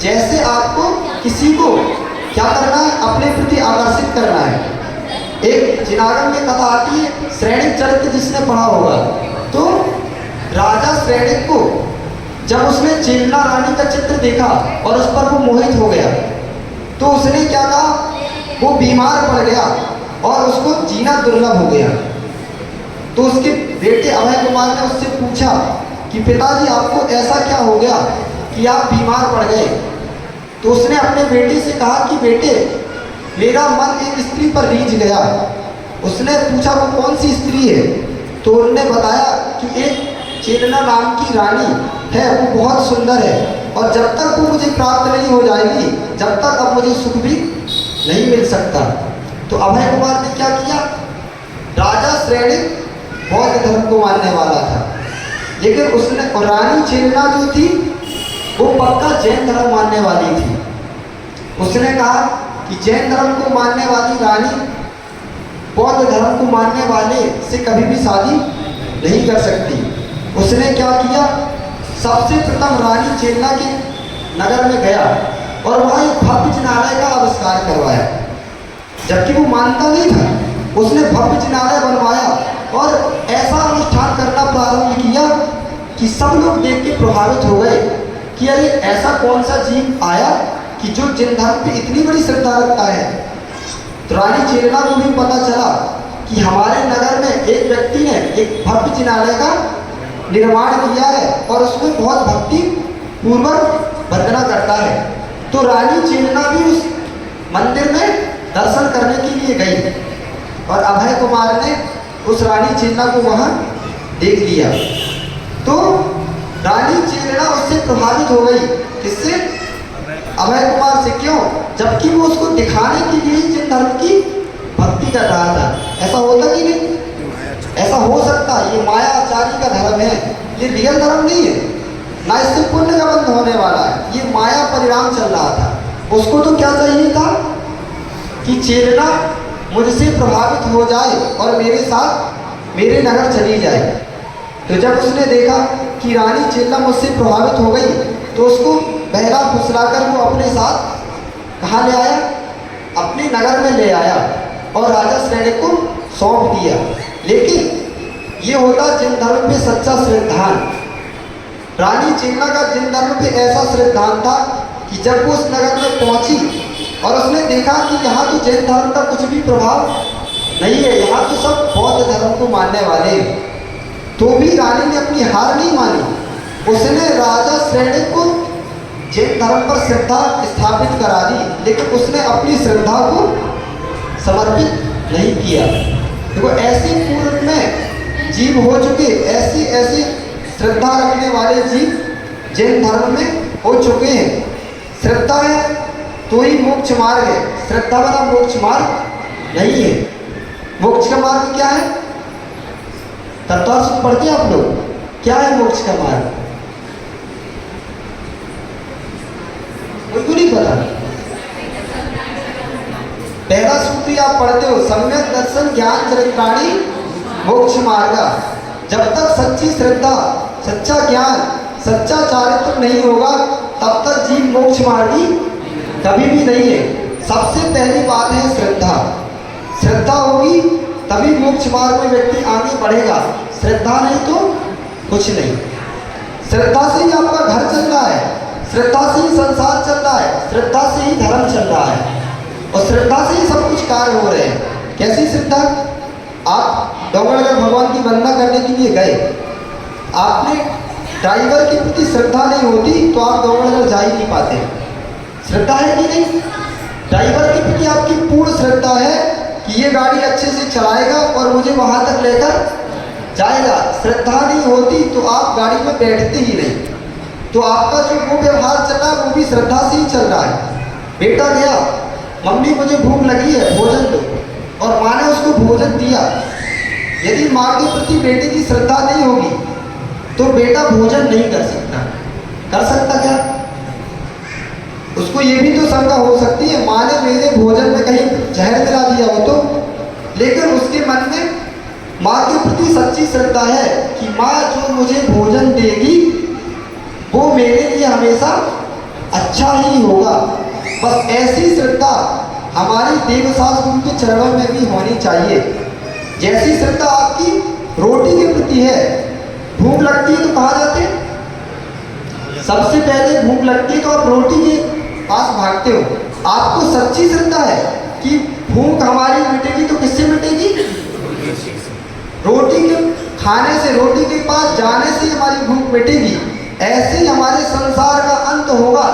जैसे आपको किसी को क्या करना है, अपने प्रति आकर्षित करना है। एक जिनागम में कथा आती है, श्रेणिक चरित्र जिसने पढ़ा होगा, तो राजा श्रेणिक को जब उसने चेलना रानी का चित्र देखा और उस पर वो मोहित हो गया, तो उसने क्या कहा, वो बीमार पड़ गया और उसको जीना दुर्लभ हो गया। तो उसके बेटे अभय कुमार ने उससे पूछा कि पिताजी आपको ऐसा क्या हो गया कि आप बीमार पड़ गए? तो उसने अपने बेटे से कहा कि बेटे मेरा मन एक स्त्री पर रीझ गया। उसने पूछा वो कौन सी स्त्री है? तो उन्होंने बताया कि एक चेलना नाम की रानी है, वो बहुत सुंदर है और जब तक वो मुझे प्राप्त नहीं हो जाएगी जब तक अब मुझे सुख भी नहीं मिल सकता। तो अभय कुमार ने क्या किया, राजा श्रेणिक बौद्ध धर्म को मानने वाला था, लेकिन उसने और रानी चेलना जो थी वो पक्का जैन धर्म मानने वाली थी। उसने कहा कि जैन धर्म को मानने वाली रानी बौद्ध धर्म को मानने वाले से कभी भी शादी नहीं कर सकती। उसने क्या किया, सबसे प्रथम रानी चेलना के नगर में गया और वहाँ एक भव्य जिनालय का आविष्कार करवाया। जबकि वो मानता नहीं था, उसने भव्य जिनालय बनवाया और ऐसा अनुष्ठान करना प्रारंभ किया कि सब लोग देख के प्रभावित हो गए कि अरे ऐसा कौन सा जीव आया कि जो जिन धर्म पे इतनी बड़ी श्रद्धा रखता है। तो रानी चेलना को भी पता चला कि हमारे नगर में एक व्यक्ति ने एक भव्य जिनालय का निर्माण किया है और उसमें बहुत भक्ति पूर्वक वंदना करता है। तो रानी चेलना भी उस मंदिर में दर्शन करने के लिए गई और अभय कुमार ने उस रानी चेलना को वहाँ देख लिया। तो रानी चेलना उससे प्रभावित हो गई। किससे? अभय कुमार से। क्यों? जबकि वो उसको दिखाने के लिए जिन धर्म की भक्ति कर रहा था। ऐसा होता कि नहीं? ऐसा हो सकता है। ये माया आचारी का धर्म है, ये रियल धर्म नहीं है, ना इससे पुण्य का बंध होने वाला है। ये माया परिणाम चल रहा था। उसको तो क्या चाहिए था कि चेलना मुझसे प्रभावित हो जाए और मेरे साथ मेरे नगर चली जाए। तो जब उसने देखा कि रानी चेलना मुझसे प्रभावित हो गई तो उसको बहला फुसलाकर वो अपने साथ कहाँ ले आया, अपने नगर में ले आया और राजा श्रेणिक को सौंप दिया। लेकिन ये होता जिन धर्म पे सच्चा श्रद्धान। रानी चेलना का जिन धर्म पे ऐसा श्रद्धान था कि जब वो उस नगर में पहुंची और उसने देखा कि यहाँ तो जैन धर्म का कुछ भी प्रभाव नहीं है, यहाँ तो सब बौद्ध धर्म को मानने वाले हैं, तो भी रानी ने अपनी हार नहीं मानी। उसने राजा श्रेणिक को जैन धर्म पर श्रद्धा स्थापित करा दी, लेकिन उसने अपनी श्रद्धा को समर्पित नहीं किया। देखो ऐसे पूर्व में जीव हो चुके, ऐसे श्रद्धा रखने वाले जीव जैन धर्म में हो चुके हैं। श्रद्धा है तो ही मोक्ष मार्ग है, श्रद्धा वाला मोक्ष मार्ग नहीं है। मोक्ष का मार्ग क्या है? तत्वार्थ पढ़ते हैं आप लोग, क्या है मोक्ष का मार्ग? कोई को नहीं पता। पहला सूत्र ही आप पढ़ते हो, सम्यक दर्शन ज्ञान चरित्राणी मोक्ष मार्ग। जब तक सच्ची श्रद्धा, सच्चा ज्ञान, सच्चा चारित्र नहीं होगा तब तक जीव मोक्ष मार्गी कभी भी नहीं है। सबसे पहली बात है श्रद्धा। श्रद्धा होगी तभी मोक्ष मार्ग में व्यक्ति आगे बढ़ेगा, श्रद्धा नहीं तो कुछ नहीं। श्रद्धा से ही आपका घर चल रहा है, श्रद्धा से ही संसार चल रहा है, श्रद्धा से ही धर्म चल रहा है और श्रद्धा से ही सब कुछ कार्य हो रहे हैं। कैसी श्रद्धा? आप डोंगरगढ़ भगवान की वंदना करने के लिए गए, आपने ड्राइवर के प्रति श्रद्धा नहीं होती तो आप डोंगरगढ़ जा ही नहीं पाते। श्रद्धा है कि नहीं? ड्राइवर के प्रति आपकी पूर्ण श्रद्धा है कि ये गाड़ी अच्छे से चलाएगा और मुझे वहाँ तक लेकर जाएगा। श्रद्धा नहीं होती तो आप गाड़ी में बैठते ही नहीं। तो आपका जो वो व्यवहार चल रहा है वो भी श्रद्धा से ही चल रहा है। बेटा गया, मम्मी मुझे भूख लगी है भोजन दो, और माँ ने उसको भोजन दिया। यदि माँ के प्रति बेटे की श्रद्धा नहीं होगी तो बेटा भोजन नहीं कर सकता। कर सकता क्या? उसको ये भी तो शंका हो सकती है, माँ ने मेरे भोजन में कहीं जहर मिला दिया हो तो। लेकिन उसके मन में माँ के प्रति सच्ची श्रद्धा है कि माँ जो मुझे भोजन देगी वो मेरे लिए हमेशा अच्छा ही होगा। बस ऐसी श्रद्धा हमारी देवशास्त्र गुरु के चरणों में भी होनी चाहिए। जैसी श्रद्धा आपकी रोटी के प्रति है, भूख लगती है तो कहाँ जाते हैं? सबसे पहले भूख लगती है तो आप रोटी के पास भागते हो। आपको सच्ची श्रद्धा है कि भूख हमारी मिटेगी तो किससे मिटेगी? रोटी के खाने से, रोटी के पास जाने से हमारी भूख मिटेगी। ऐसे ही हमारे संसार का अंत होगा।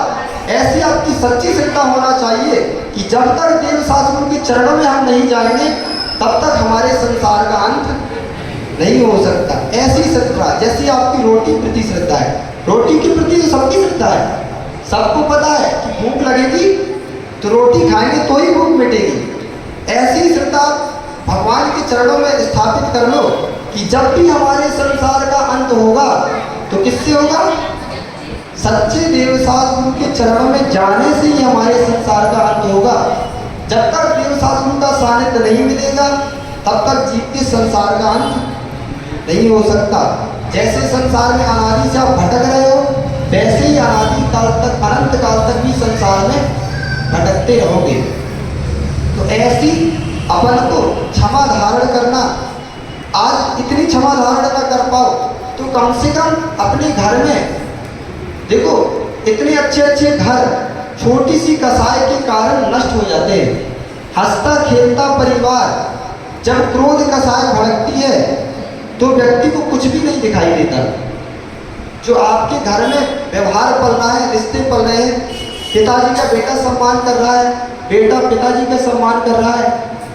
ऐसी आपकी सच्ची श्रद्धा होना चाहिए कि जब तक देवशास्त्र के चरणों में हम नहीं जाएंगे तब तक हमारे संसार का अंत नहीं हो सकता। ऐसी श्रद्धा जैसी आपकी रोटी प्रति श्रद्धा है। रोटी के प्रति तो सबकी श्रद्धा है, सबको पता है कि भूख लगेगी तो रोटी खाएंगे तो ही भूख मिटेगी। ऐसी श्रद्धा भगवान के चरणों में स्थापित कर लो कि जब भी हमारे संसार का अंत होगा तो किससे होगा? सच्चे देवशास्त्र गुरु के चरणों में जाने से ही हमारे संसार का अंत होगा। जब तक देवशास्त्र गुरु का सानिध्य नहीं मिलेगा तब तक जीव के संसार का अंत नहीं हो सकता। जैसे संसार में अनादि से आप भटक रहे हो, वैसे ही अनादि काल तक, अनंत काल तक भी संसार में भटकते रहोगे। तो ऐसी अपन को क्षमा धारण करना, आज इतनी क्षमा धारण न कर पाओ तो कम से कम अपने घर में देखो, इतने अच्छे अच्छे घर छोटी सी कसाय के कारण नष्ट हो जाते हैं। हंसता खेलता परिवार, जब क्रोध कसाय भड़कती है तो व्यक्ति को कुछ भी नहीं दिखाई देता। जो आपके घर में व्यवहार पल रहा है, रिश्ते पल रहे हैं, पिताजी का बेटा सम्मान कर रहा है, बेटा पिताजी का सम्मान कर रहा है,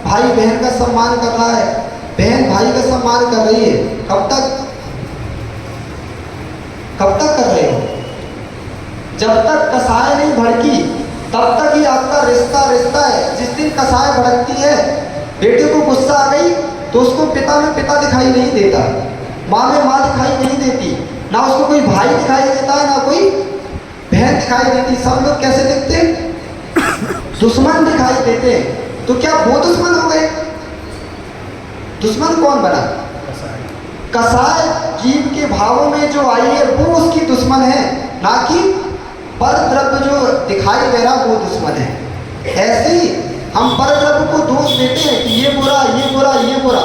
भाई बहन का सम्मान कर रहा है, बहन भाई का सम्मान कर रही है, कब तक कर रहे हो? जब तक कसाय नहीं भड़की तब तक ही आपका रिश्ता है। जिस दिन कसाय भड़कती है, बेटे को गुस्सा आ गई तो उसको पिता में पिता दिखाई नहीं देता, माँ में माँ दिखाई नहीं देती, ना उसको कोई भाई दिखाई देता है, ना कोई बहन दिखाई देती। सब लोग कैसे दिखते हैं? दुश्मन दिखाई देते हैं। तो क्या वो दुश्मन हो गए? दुश्मन कौन बना? कसाय जीव के भावों में जो आई है वो उसकी दुश्मन है, ना कि पर द्रव्य जो दिखाई दे रहा वो दुश्मन है। ऐसे ही हम पर द्रव्य को दोष देते हैं कि ये बुरा, ये बुरा, ये बुरा।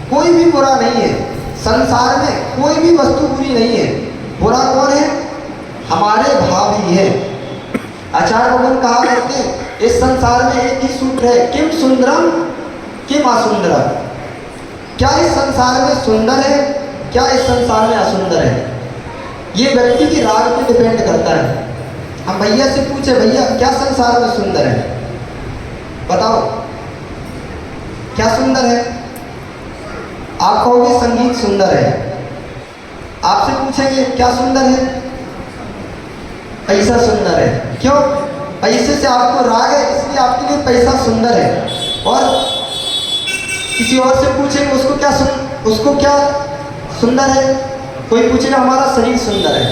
कोई भी बुरा नहीं है संसार में, कोई भी वस्तु बुरी नहीं है। बुरा कौन है? हमारे भाव ही है। आचार्य भगवान कहा करते हैं, इस संसार में एक ही सूत्र है, किम सुंदरम किम असुंदरम। क्या इस संसार में सुंदर है, क्या इस संसार में असुंदर है? ये व्यक्ति की राग पे डिपेंड करता है। हम भैया से पूछे, भैया क्या संसार में सुंदर है? बताओ क्या सुंदर है? आप कहोगे संगीत सुंदर है। आपसे पूछेंगे क्या सुंदर है? पैसा सुंदर है। क्यों? पैसे से आपको राग है, इसलिए आपके लिए पैसा सुंदर है। और किसी और से पूछेंगे उसको क्या सुंदर है, कोई पूछेगा हमारा शरीर सुंदर है,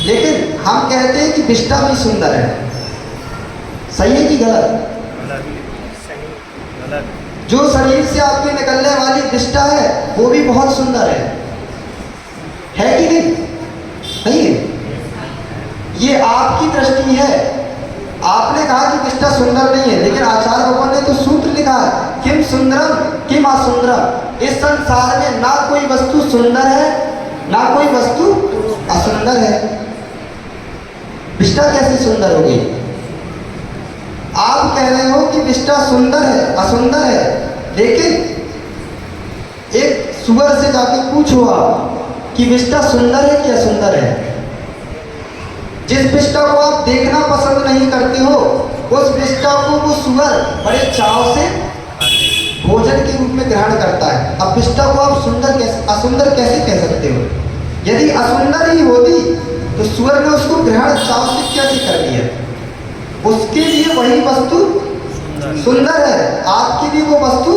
लेकिन हम कहते हैं कि विष्ठा भी सुंदर है। सही है कि गलत? जो शरीर से आपके निकलने वाली विष्ठा है वो भी बहुत सुंदर है कि नहीं? नहीं है? ये आपकी दृष्टि है। आपने कहा कि विष्ठा सुंदर नहीं है, लेकिन आचार्य भगवान ने तो सूत्र लिखा है, किम सुंदरम किम असुंदरम। इस संसार में ना कोई वस्तु सुंदर है ना कोई वस्तु असुंदर है। विष्ठा कैसे सुंदर होगी? आप कह रहे हो कि विष्ठा सुंदर है असुंदर है, लेकिन एक सुअर से जाके पूछो आप कि विष्ठा सुंदर है कि असुंदर है। जिस विष्ठा को आप देखना पसंद नहीं करते हो, उस विष्ठा को वो सुअर बड़े चाव से भोजन के रूप में ग्रहण करता है। अब विष्ठा को आप असुंदर कैसे कह सकते हो? यदि असुंदर ही होती तो सुअर ने उसको ग्रहण चाव से कैसे कर दिया? उसके लिए वही वस्तु सुंदर है, आपके लिए वो वस्तु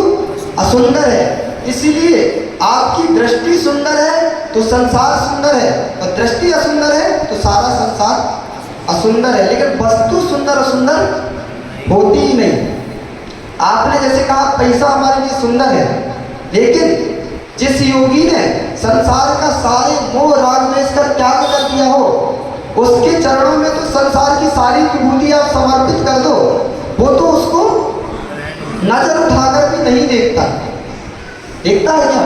असुंदर है। इसीलिए आपकी दृष्टि सुंदर है तो संसार सुंदर है, और दृष्टि असुंदर है तो सारा संसार असुंदर है। लेकिन वस्तु सुंदर असुंदर होती ही नहीं। आपने जैसे कहा पैसा हमारे लिए सुंदर है, लेकिन जिस योगी ने संसार का सारे मोह राग द्वेष का त्याग कर दिया हो, उसके चरणों में तो संसार की सारी विभूति आप समर्पित कर दो, वो तो उसको नजर उठाकर भी नहीं देखता। देखता है क्या?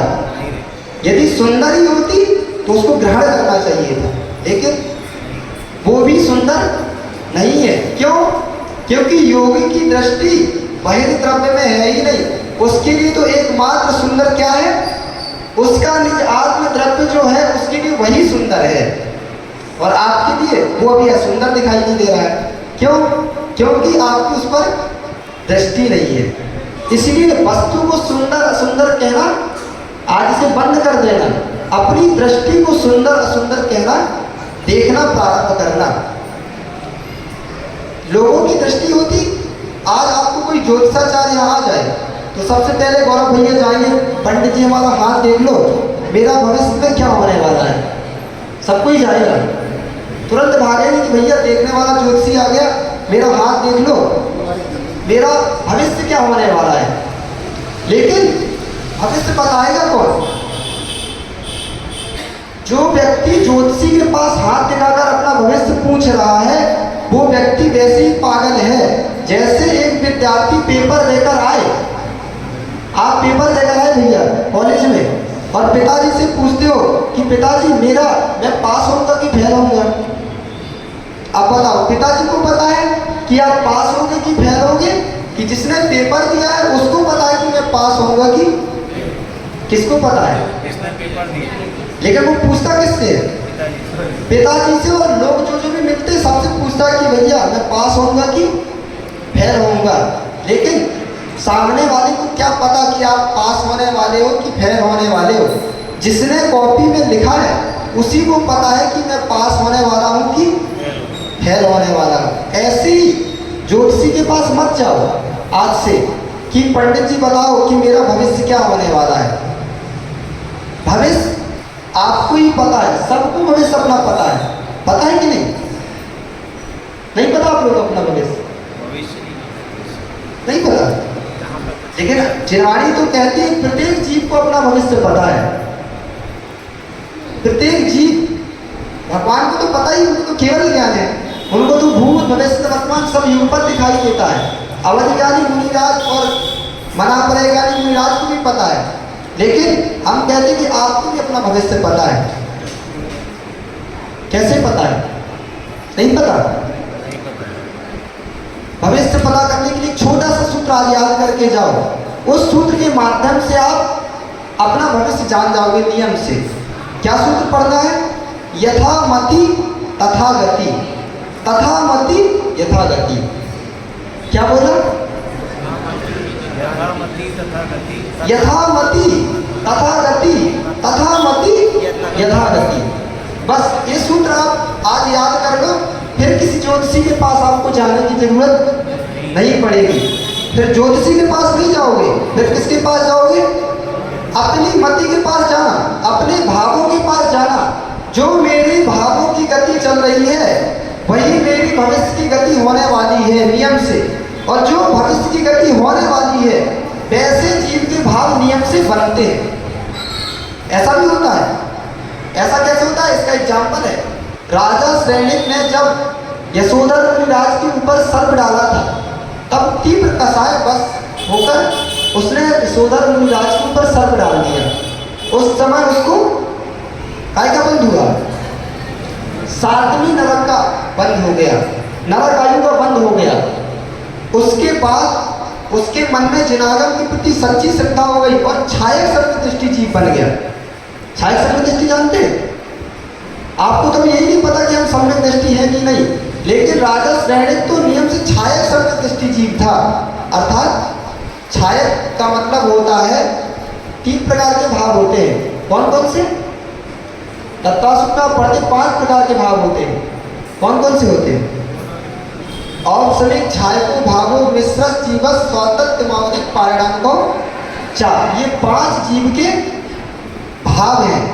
यदि सुंदर ही होती तो उसको ग्रहण करना चाहिए था, लेकिन वो भी सुंदर नहीं है। क्यों? क्योंकि योगी की दृष्टि बाह्य द्रव्य में है ही नहीं। उसके लिए तो एकमात्र सुंदर क्या है? उसका निज आत्म द्रव्य जो है उसके लिए वही सुंदर है, और आपके लिए वो अभी असुंदर दिखाई नहीं दे रहा है। क्यों? क्योंकि आपकी उस पर दृष्टि नहीं है। इसलिए वस्तु को सुंदर असुंदर कहना आज से बंद कर देना, अपनी दृष्टि को सुंदर असुंदर कहना देखना प्रारंभ करना। लोगों की दृष्टि होती, आज आपको कोई ज्योतिषाचार्य यहाँ आ जाए तो सबसे पहले गौरव भैया जाएंगे, पंडित जी हमारा हाथ देख लो, मेरा भविष्य में क्या होने वाला है। सब कोई जाएगा, तुरंत भागेंगे कि भैया देखने वाला ज्योतिषी आ गया, मेरा हाथ देख लो, मेरा भविष्य क्या होने वाला है। लेकिन भविष्य बताएगा कौन? जो व्यक्ति ज्योतिषी के पास हाथ दिखाकर अपना भविष्य पूछ रहा है, वो व्यक्ति वैसे ही पागल है जैसे एक विद्यार्थी पेपर लेकर आए। आप पेपर लेकर आए भैया कॉलेज में, और पिताजी से पूछते हो कि पिताजी मैं पास होऊंगा कि फेल होऊंगा। अब बताओ, पिताजी को पता है कि आप पास होंगे कि फेल होंगे, कि जिसने पेपर दिया है उसको पता है कि मैं पास होऊंगा कि? किसको पता है? पेपर दिया, लेकिन वो पूछता किससे? पिताजी से। और लोग जो भी मिलते सबसे पूछता है कि भैया मैं पास होऊंगा कि फेल होऊंगा। लेकिन सामने वाले को क्या पता कि आप पास होने वाले हो कि फेल होने वाले हो? जिसने कॉपी में लिखा है उसी को पता है कि मैं पास होने वाला हूँ कि फेल होने वाला हूँ। ऐसे ही ज्योतिषी के पास मत जाओ आज से कि पंडित जी बताओ कि मेरा भविष्य क्या होने वाला है। भविष्य आपको ही पता है, सबको भविष्य अपना पता है कि नहीं? नहीं पता आप लोग अपना भविष्य? नहीं पता। लेकिन जिनवाणी तो कहती है प्रत्येक जीव को अपना भविष्य पता है। प्रत्येक जीव, भगवान को तो पता ही, उनको तो केवल ज्ञान है, उनको तो भूत भविष्य वर्तमान सब युगपत दिखाई देता है। अवधि ज्ञानी मुनिराज और मनापरे ज्ञानी मुनिराज को भी पता है, लेकिन हम कहते हैं कि आपको भी अपना भविष्य पता है। कैसे पता है? नहीं पता। भविष्य पता करने के लिए छोटा सा सूत्र आज याद करके जाओ, उस सूत्र के माध्यम से आप अपना भविष्य जान जाओगे नियम से। क्या सूत्र पढ़ना है? यथा मति तथा गति, तथा मति यथा गति। क्या बोला? यथा मति तथा गति, तथा मति यथा गति। बस ये सूत्र आप आज याद कर लो, फिर किसी ज्योतिषी के पास आपको जाने की जरूरत नहीं पड़ेगी। फिर ज्योतिषी के पास नहीं जाओगे, फिर किसके पास जाओगे? अपनी मति के पास जाना, अपने भावों के पास जाना। जो मेरी भावों की गति चल रही है वही मेरी भविष्य की गति होने वाली है नियम से, और जो भविष्य की गति होने वाली है वैसे जीव के भाव नियम से बनते हैं। ऐसा भी होता है। ऐसा कैसे होता है? इसका एग्जाम्पल है, राजा श्रेणिक ने जब यशोधर मुनिराज के ऊपर सर्प डाला था, तब तीव्र कसाय बस होकर उसने यशोधर मुनिराज के ऊपर सर्प डाल दिया। उस समय उसको काय का बंद हुआ? 7वीं नरक का बंद हो गया, नरक आयु का बंद हो गया। उसके बाद उसके मन में जिनागम के प्रति सच्ची श्रद्धा हो गई और छायक सर्वदृष्टि जीव बन गया। छायक सर्वदृष्टि जानते हैं? आपको तो यही नहीं पता कि हम सम्यक दृष्टि है कि नहीं, लेकिन राजा श्रेणिक तो नियम से छायक सर्वदृष्टि जीव था। अर्थात छायक का मतलब होता है 3 प्रकार के भाव होते हैं। कौन कौन से? तत्वासुख में पढ़ते 5 प्रकार के भाव होते हैं। कौन कौन से होते हैं? औपसमिक, छायको, भावो, मिश्रस, जीवस, स्वतंत्र, मौलिक, परिणाम को 4। ये 5 जीव के भाव हैं।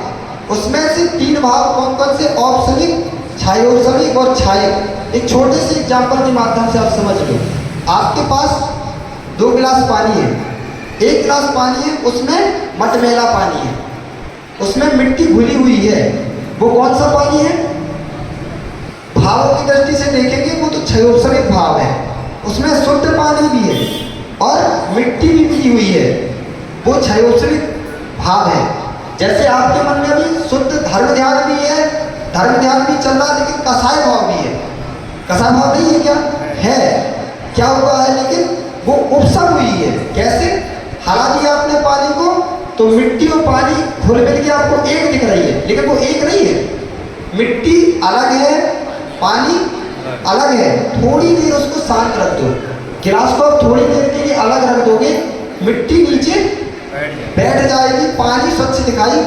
उसमें से 3 भाव कौन कौन से? औपसमिक, छायोपसमिक और छायक। एक छोटे से एग्जाम्पल के माध्यम से आप समझ लो। आपके पास 2 गिलास पानी है, 1 गिलास पानी है उसमें मटमैला पानी है, उसमें मिट्टी घुली हुई है। वो कौन सा पानी है? भावों की दृष्टि से देखेंगे वो तो क्षयोपसमिक भाव है। उसमें शुद्ध पानी भी है और मिट्टी भी मिली हुई है, वो क्षयोपसमिक भाव है। जैसे आपके मन में भी शुद्ध धर्म ध्यान भी है, धर्म ध्यान भी चल रहा है, लेकिन कसाय भाव भी है। कसाय भाव नहीं है क्या? है। क्या हुआ है? लेकिन वो उपसम हुई है। कैसे? हरा दिया आपने पानी को तो मिट्टी और पानी घुल मिल के आपको एक दिख रही है, लेकिन वो एक नहीं है। मिट्टी अलग है, पानी अलग है। थोड़ी देर उसको शांत रख दो, गिलास को आप थोड़ी देर के लिए अलग रख दोगे, मिट्टी नीचे बैठ जाएगी, पानी स्वच्छ दिखाई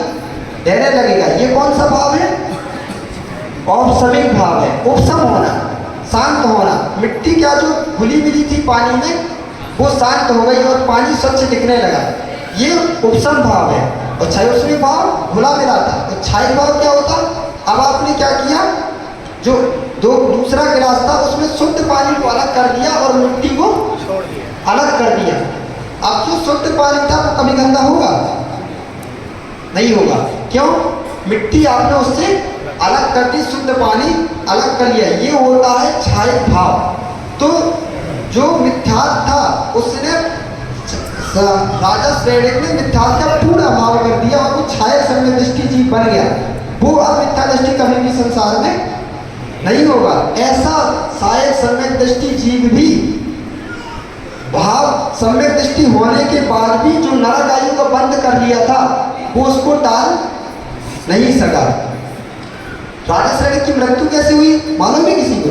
देने लगेगा। ये कौन सा भाव है? औपसमिक भाव है। उपसम होना, शांत होना। मिट्टी क्या जो घुली मिली थी पानी में वो शांत हो गई और पानी स्वच्छ दिखने लगा, ये उपसम भाव है। और क्षयोपसमिक भाव घुला मिला था। और छायक भाव क्या होता? अब आपने क्या किया, जो दूसरा गिलास था उसमें शुद्ध पानी को अलग कर दिया और मिट्टी को छोड़ दिया, अलग कर दिया। अब जो शुद्ध पानी था वो कभी गंदा होगा? नहीं होगा। क्यों? मिट्टी आपने उससे अलग कर दी, शुद्ध पानी अलग कर लिया। ये होता है छायक भाव। तो जो मिथ्यात्व था उसने राजा श्रेणिक ने मिथ्यात्व का पूर्ण अभाव कर दिया और वो छायक सम्यक जीव बन गया। वो अब मिथ्या दृष्टि कभी भी संसार में नहीं होगा। ऐसा छायक सम्यक दृष्टि जीव भी भाव सम्यक दृष्टि होने के बाद भी जो नरक आयु को बंद कर लिया था वो उसको टाल नहीं सका। राजा श्रेणिक की मृत्यु कैसे हुई मालूम है किसी को?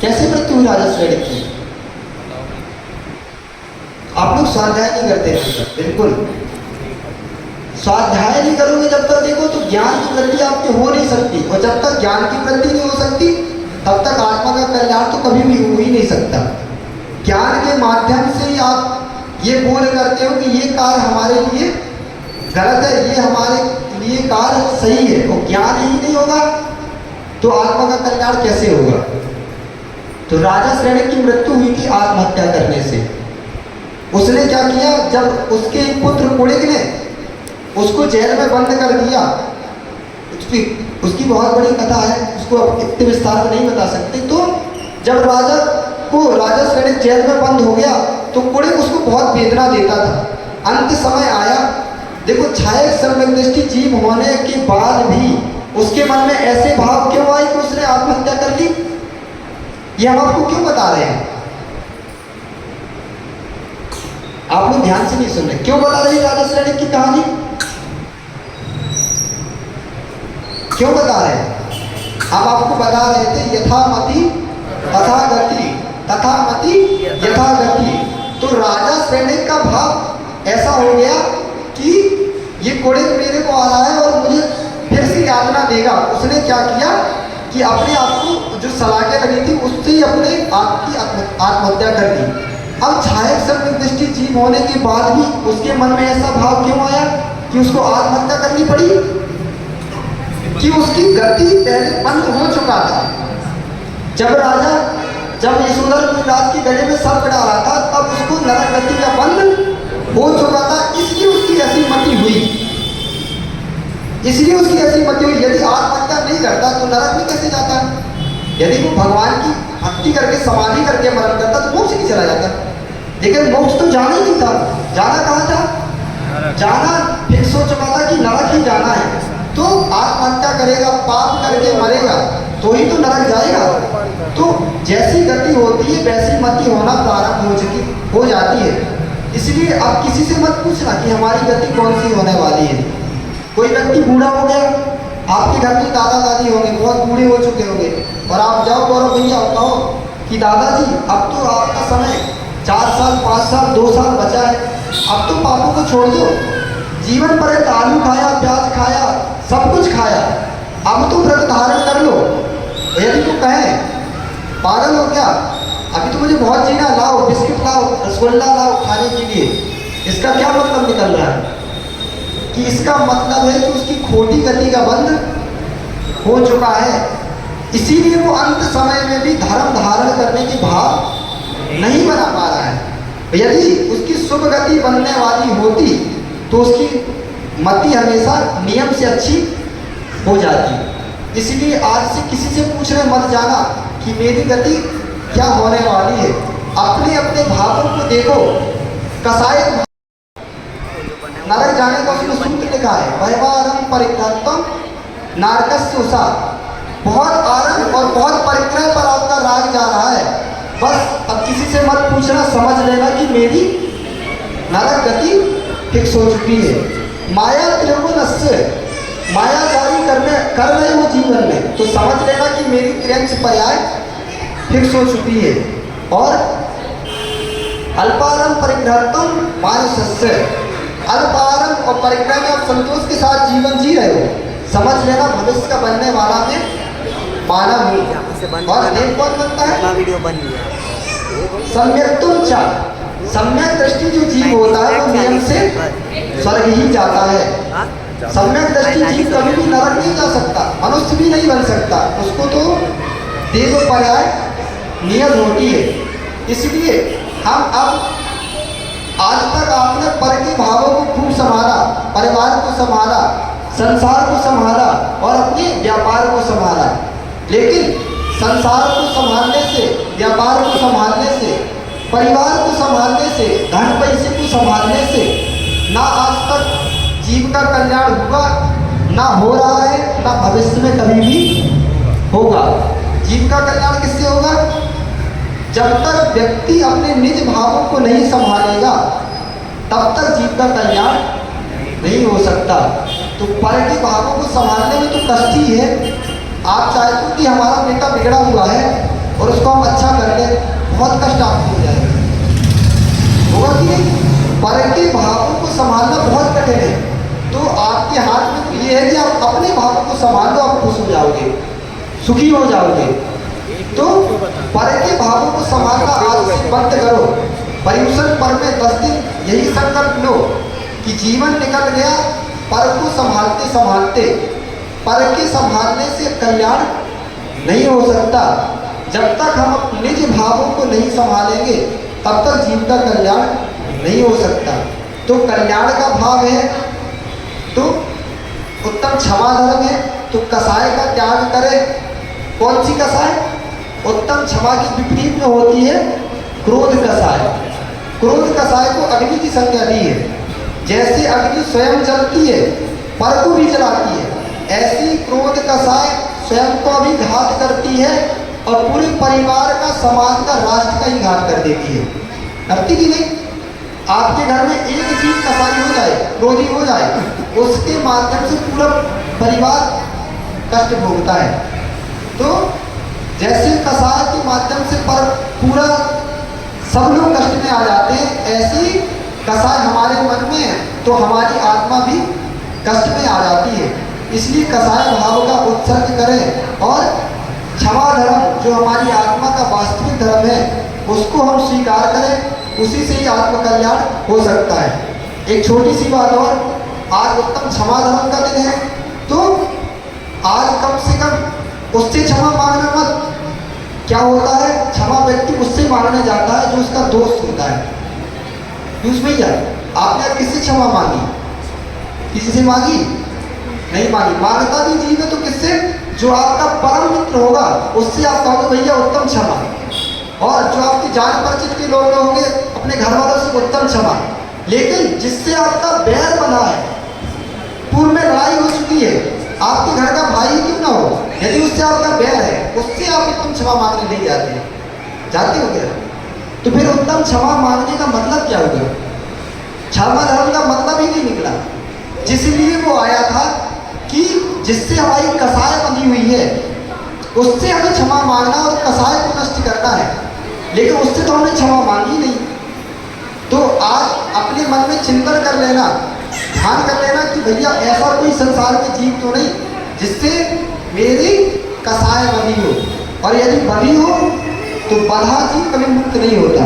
कैसे मृत्यु हुई राजा श्रेणिक की? आप लोग स्वाध्याय नहीं करते, बिल्कुल स्वाध्याय नहीं करोगे जब तक देखो तो ज्ञान की वृद्धि आपकी हो नहीं सकती। और जब तक ज्ञान की वृद्धि नहीं हो सकती तब तक आत्मा का कल्याण तो कभी भी हो ही नहीं सकता। ज्ञान के माध्यम से ही आप ये बोध करते हो कि ये कार्य हमारे लिए गलत है, ये हमारे लिए कार्य सही है। और ज्ञान ही नहीं होगा तो आत्मा का कल्याण कैसे होगा? तो राजा श्रेणिक की मृत्यु हुई थी आत्महत्या करने से। उसने क्या किया, जब उसके पुत्र कुणिक ने उसको जेल में बंद कर दिया, उसकी बहुत बड़ी कथा है, उसको अब इतने विस्तार में नहीं बता सकते। तो जब राजा श्रेणिक जेल में बंद हो गया तो कुणिक उसको बहुत वेदना देता था। अंत समय आया, देखो छायक सम्यक दृष्टि जीव होने के बाद भी उसके मन में ऐसे भाव क्यों आए कि उसने आत्महत्या कर ली? ये हम आपको क्यों बता रहे हैं? आप लोग ध्यान से नहीं सुन रहे। क्यों बता रहे हैं राजा श्रेणिक की कहानी? क्यों बता रहे हैं? हम आपको बता रहे थे यथा मति तथा गति, तथा मति यथा गति। तो राजा श्रेणिक का भाव ऐसा हो गया कि ये कुणिक मेरे को आ रहा है और मुझे फिर से यातना देगा। उसने क्या किया कि अपने आप को जो सलाखें लगी थी उससे ही अपने आत्महत्या कर दी। अब छायक सर्व दृष्टि जीव होने के बाद भी उसके मन में ऐसा भाव क्यों आया कि उसको आत्महत्या करनी पड़ी? कि उसकी गति पहले बंद हो चुका था। जब यशोधर राज के गले में सर्प डाला था तब उसको नरक गति का बंद हो चुका था, इसलिए उसकी ऐसी मति हुई। यदि आत्महत्या नहीं करता तो नरक में कैसे जाता? यदि वो भगवान की भक्ति करके समाधि करके मरण करता तो मोक्ष नहीं चला जाता। लेकिन मोक्ष तो जाना ही नहीं था। जाना कहाँ था? जाना फिक्स हो चुका था कि नरक ही जाना है। तो आत्महत्या करेगा, पाप करके मरेगा तो ही तो नरक जाएगा। तो जैसी गति होती है वैसी मति होना प्रारंभ हो जाती है। इसलिए अब किसी से मत पूछना कि हमारी गति कौन सी होने वाली है। कोई व्यक्ति बूढ़ा हो गया, आपके घर में दादा दादी होंगे, बहुत बूढ़े हो चुके होंगे, और आप जाओ गौरव भैया कहो कि दादाजी अब तो आपका समय 4 साल 5 साल 2 साल बचा है, अब तो पापों को छोड़ दो, जीवन पर आलू खाया, प्याज खाया, सब कुछ खाया, अब तो व्रत धारण कर लो। यदि तो कहें पागल हो क्या, अभी तो मुझे बहुत जीना, लाओ बिस्किट लाओ, रसगुल्ला लाओ खाने के लिए, इसका क्या मतलब निकल रहा है? कि इसका मतलब है कि उसकी खोटी गति का बंध हो चुका है। इसीलिए वो अंत समय में भी धर्म धारण करने की भाव नहीं बना पा रहा है। यदि उसकी शुभ गति बनने वाली होती तो उसकी मति हमेशा नियम से अच्छी हो जाती। इसलिए आज से किसी से पूछने मत जाना कि मेरी गति क्या होने वाली है। अपने अपने भावों को देखो। कसाय नरक जाने का उसमें सूत्र लिखा है, वैवारम परिक्रम नारकस्योसा। बहुत आरंभ और बहुत परिक्रम पर आपका राग जा रहा है। बस अब किसी से मत पूछना, समझ लेना कि मेरी नरक गति फिक्स हो चुकी है। माया त्रिगुणस्य, माया जारी कर रहे हो जीवन में, तो समझ लेना कि मेरी त्रियंश पर्याय फिक्स हो चुकी है। और अल्पारम परिग्रहत्म मानसस्य, अल्पारम और परिक्रम और संतोष के साथ जीवन जी रहे हो, समझ लेना भविष्य का बनने वाला मैं मानव हूँ। और देव कौन बनता है? वीडियो बन गया। सम्यक्तुम च, सम्यक दृष्टि जो जीव होता है वो नियम से स्वर्ग ही जाता है। सम्यक दृष्टि जीव कभी भी नरक नहीं जा सकता, मनुष्य भी नहीं बन सकता, उसको तो देव पर्याय नियत होती है। इसलिए हम अब आज तक आपने पर के भावों को खूब संभाला, परिवार को संभाला, संसार को संभाला और अपने व्यापार को संभाला। लेकिन संसार को संभालने से, व्यापार को संभालने से, परिवार को संभालने से, धन पैसे को संभालने से ना आज तक जीव का कल्याण हुआ, ना हो रहा है, ना भविष्य में कभी भी होगा। जीव का कल्याण किससे होगा? जब तक व्यक्ति अपने निज भावों को नहीं संभालेगा तब तक जीव का कल्याण नहीं हो सकता। तो पर के भावों को संभालने में तो कष्ट ही है। आप चाहते हो कि हमारा बेटा बिगड़ा हुआ है और उसको हम अच्छा कर ले, बहुत कष्ट आपको हो जाएगा, होगा कि नहीं? पर के भावों को संभालना बहुत कठिन है। तो आपके हाथ में तो ये है कि आप अपने भावों को संभाल लो, आप खुश हो जाओगे, सुखी हो जाओगे। तो पर के भावों को संभालना आज से बंद करो। पर्युषण पर्व में 10 दिन यही संकल्प लो कि जीवन निकल गया पर को संभालते संभालते। पर के संभालने से कल्याण नहीं हो सकता। जब तक हम निज भावों को नहीं संभालेंगे तब तक जीव का कल्याण नहीं हो सकता। तो कल्याण का भाव है तो उत्तम क्षमा धर्म है, तो कसाय का त्याग करे। कौन सी कसाय? उत्तम क्षमा की विपरीत में होती है क्रोध कसाय। क्रोध कसाय को अग्नि की संज्ञा दी है। जैसे अग्नि स्वयं जलती है पर को भी जलाती है, ऐसी क्रोध कसाय स्वयं को भी घात करती है और पूरे परिवार का, समाज का, राष्ट्र का ही घात कर देती है। करती कि नहीं? आपके घर में एक जीव कसाई हो जाए, क्रोधी हो जाए, उसके माध्यम से पूरा परिवार कष्ट भोगता है। तो जैसे कसाय के माध्यम से पर पूरा सब लोग कष्ट में आ जाते हैं, ऐसी कसाय हमारे मन में है तो हमारी आत्मा भी कष्ट में आ जाती है। इसलिए कसाय भाव का उत्सर्ग करें और क्षमा धर्म जो हमारी आत्मा का वास्तविक धर्म है उसको हम स्वीकार करें, उसी से ही आत्मकल्याण हो सकता है। एक छोटी सी बात और, आज उत्तम क्षमा धर्म का दिन है, तो आज कम से कम उससे क्षमा मांगना मत। क्या होता है, क्षमा व्यक्ति उससे मांगने जाता है जो उसका दोस्त होता है। यूज भैया, आपने किससे क्षमा मांगी? किसी से मांगी? नहीं मांगी। मांगता भी जीव है तो किससे? जो आपका परम मित्र होगा उससे आप कहोगे भैया उत्तम क्षमा, और जो आपके जान परिचित के लोग होंगे अपने घर वालों से उत्तम क्षमा। लेकिन जिससे आपका बैर बना है, पूर्व में लड़ाई हो चुकी है, आपके घर का भाई क्यों ना हो, यदि उससे आपका बैर है, उससे आप उत्तम क्षमा मांगने नहीं जाते हो क्या? तो फिर उत्तम क्षमा मांगने का मतलब क्या हो गया? क्षमा धर्म का मतलब ही नहीं निकला। जिसलिए वो आया था कि जिससे हमारी कसाय बंधी हुई है उससे हमें क्षमा मांगना और कसाय को नष्ट करना है, लेकिन उससे तो हमने क्षमा मांगी नहीं। तो आज अपने मन में चिंतन कर लेना, ध्यान कर लेना कि भैया ऐसा कोई संसार में जीव तो नहीं जिससे मेरी कसाय बंधी हो, और यदि बंधी हो तो बंधा जीव कभी मुक्त नहीं होता।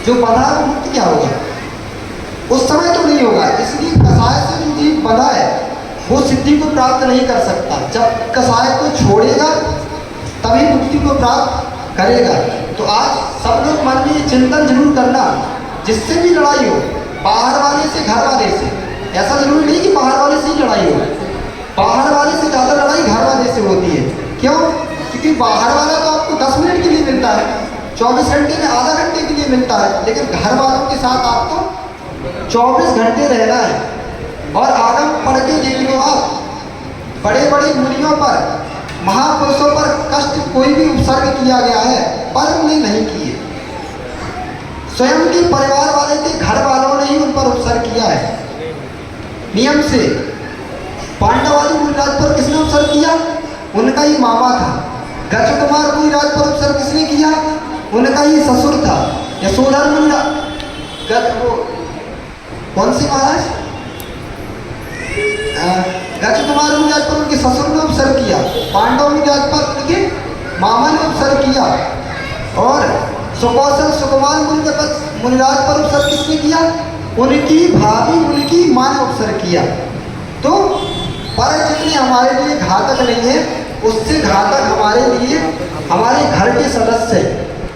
जो बंधा वो मुक्त क्या होगा? उस समय तो नहीं होगा। इसलिए कसाय से जो जीव बंधा है वो सिद्धि को प्राप्त नहीं कर सकता। जब कसाय को छोड़ेगा तभी मुक्ति को प्राप्त करेगा। तो आज सब लोग मन में चिंतन जरूर करना, जिससे भी लड़ाई हो, बाहर वाले से घर वाले से, ऐसा जरूरी नहीं कि बाहर वाले से ही लड़ाई हो, बाहर वाले से ज़्यादा लड़ाई घर वाले से होती है। क्यों? क्योंकि बाहर वाला तो आपको 10 मिनट के लिए मिलता है, 24 घंटे में आधा घंटे के लिए मिलता है, लेकिन घर वालों के साथ आपको 24 घंटे रहना है। और आगम पढ़ के देख लो आप, बड़े बड़े मुनियों पर, महापुरुषों पर कष्ट कोई भी उपसर्ग किया गया है पर उन्हें नहीं किए। स्वयं के परिवार वाले थे, घर वालों ने ही उन पर उपसर्ग किया है नियम से। पांडवादी मुनिराज पर किसने उपसर्ग किया? उनका ही मामा था। गज कुमार मुनिराज पर उपसर्ग किसने किया? उनका ही ससुर था। यशोधर मुनिराज, कौन से महाराज? गज कुमार मुनिराज पर उनके ससुर ने उपसर्ग किया, पांडव मुनिराज पर उनके मामा ने उपसर्ग किया, और सुकौशल सुकुमार मुनिराज पर उपसर्ग किसने किया? उनकी भाभी, उनकी मां ने उपसर्ग किया। तो पर जितने हमारे लिए घातक नहीं है उससे घातक हमारे लिए हमारे घर के सदस्य है।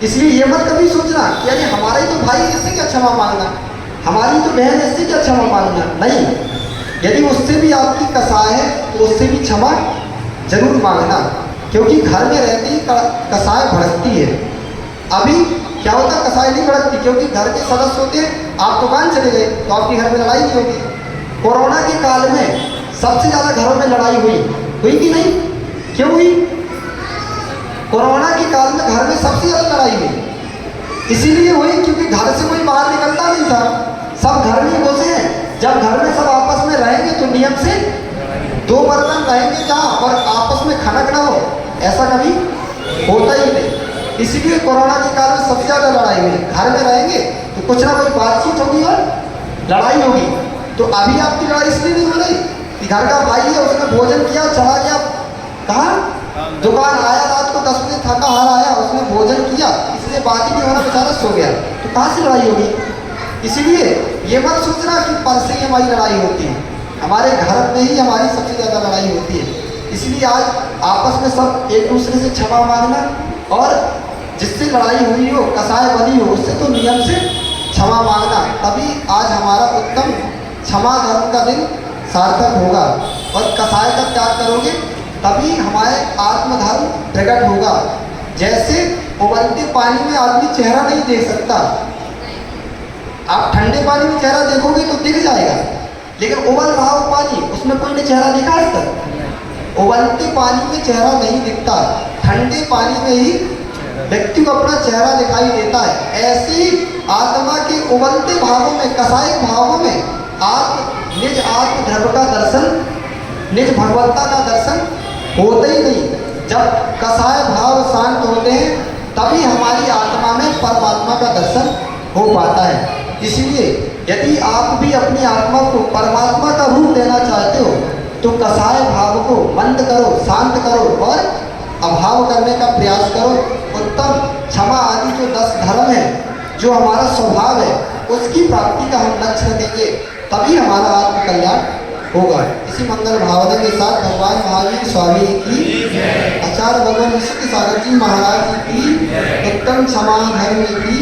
इसलिए ये मत कभी सोचना कि अरे हमारा ही तो भाई, इससे क्या क्षमा मांगना, हमारी तो बहन, इससे क्या क्षमा मांगना। नहीं, यदि उससे भी आपकी कसाय है तो उससे भी क्षमा जरूर मांगना, क्योंकि घर में रहती ही कसाय भड़कती है। अभी क्या होता है, कसाय नहीं भड़कती क्योंकि घर के सदस्य होते हैं। आप दुकान चले गए तो आपके घर में लड़ाई नहीं होगी। कोरोना के काल में सबसे ज़्यादा घरों में लड़ाई हुई कि नहीं? क्यों हुई? कोरोना के काल में घर में सबसे ज़्यादा लड़ाई हुई। इसीलिए हुई क्योंकि घर से कोई बाहर निकलता नहीं था, सब घर में घुसे हैं। जब घर में सब आपस में रहेंगे तो नियम से 2 बर्तन रहेंगे जहाँ, और आपस में खनक ना हो, ऐसा कभी होता ही नहीं। इसीलिए कोरोना के काल में सबसे ज़्यादा लड़ाई हुई। घर में रहेंगे तो कुछ ना कुछ बातचीत होगी और लड़ाई होगी। तो अभी आपकी लड़ाई इसलिए नहीं हो रही कि घर का भाई है, उसने भोजन किया, चला गया कहाँ, दुकान आया, रात को 10 बजे थका हार आया, उसने भोजन किया, इसलिए बात ही नहीं होना, बेचारा सो गया, तो कहाँ से लड़ाई होगी? इसीलिए ये मत सोचना कि पर से ही हमारी लड़ाई होती है, हमारे घर में ही हमारी सबसे ज़्यादा लड़ाई होती है। इसलिए आज आपस में सब एक दूसरे से क्षमा मांगना, और जिससे लड़ाई हुई हो, कसाय बनी हो, उससे तो नियम से क्षमा मांगना, तभी आज हमारा उत्तम क्षमा धर्म का दिन सार्थक होगा। और कसाय का त्याग करोगे तभी हमारे आत्मधर्म प्रकट होगा। जैसे उबलते पानी में आदमी चेहरा नहीं देख सकता, आप ठंडे पानी में चेहरा देखोगे तो दिख जाएगा, लेकिन उबल रहा हो पानी, उसमें कोई ने चेहरा देखा आज तक? उबलते पानी में चेहरा नहीं दिखता, ठंडे पानी में ही व्यक्ति को अपना चेहरा दिखाई देता है। ऐसे ही आत्मा के उबलते भावों में, कसाई भावों में आप निज आत्मधर्म का दर्शन, निज भगवत्ता का दर्शन होता ही नहीं। जब कसाय भाव शांत होते हैं तभी हमारी आत्मा में परमात्मा का दर्शन हो पाता है। इसलिए यदि आप भी अपनी आत्मा को परमात्मा का रूप देना चाहते हो तो कसाय भाव को बंद करो, शांत करो, और अभाव करने का प्रयास करो। उत्तम क्षमा आदि जो 10 धर्म है, जो हमारा स्वभाव है, उसकी प्राप्ति का हम लक्ष्य रखेंगे, तभी हमारा आत्म कल्याण होगा। इसी मंगल भावना के साथ भगवान महावीर स्वामी की, आचार्य भगवान विशुद्ध सागर जी महाराज की, उत्तम क्षमा धर्म की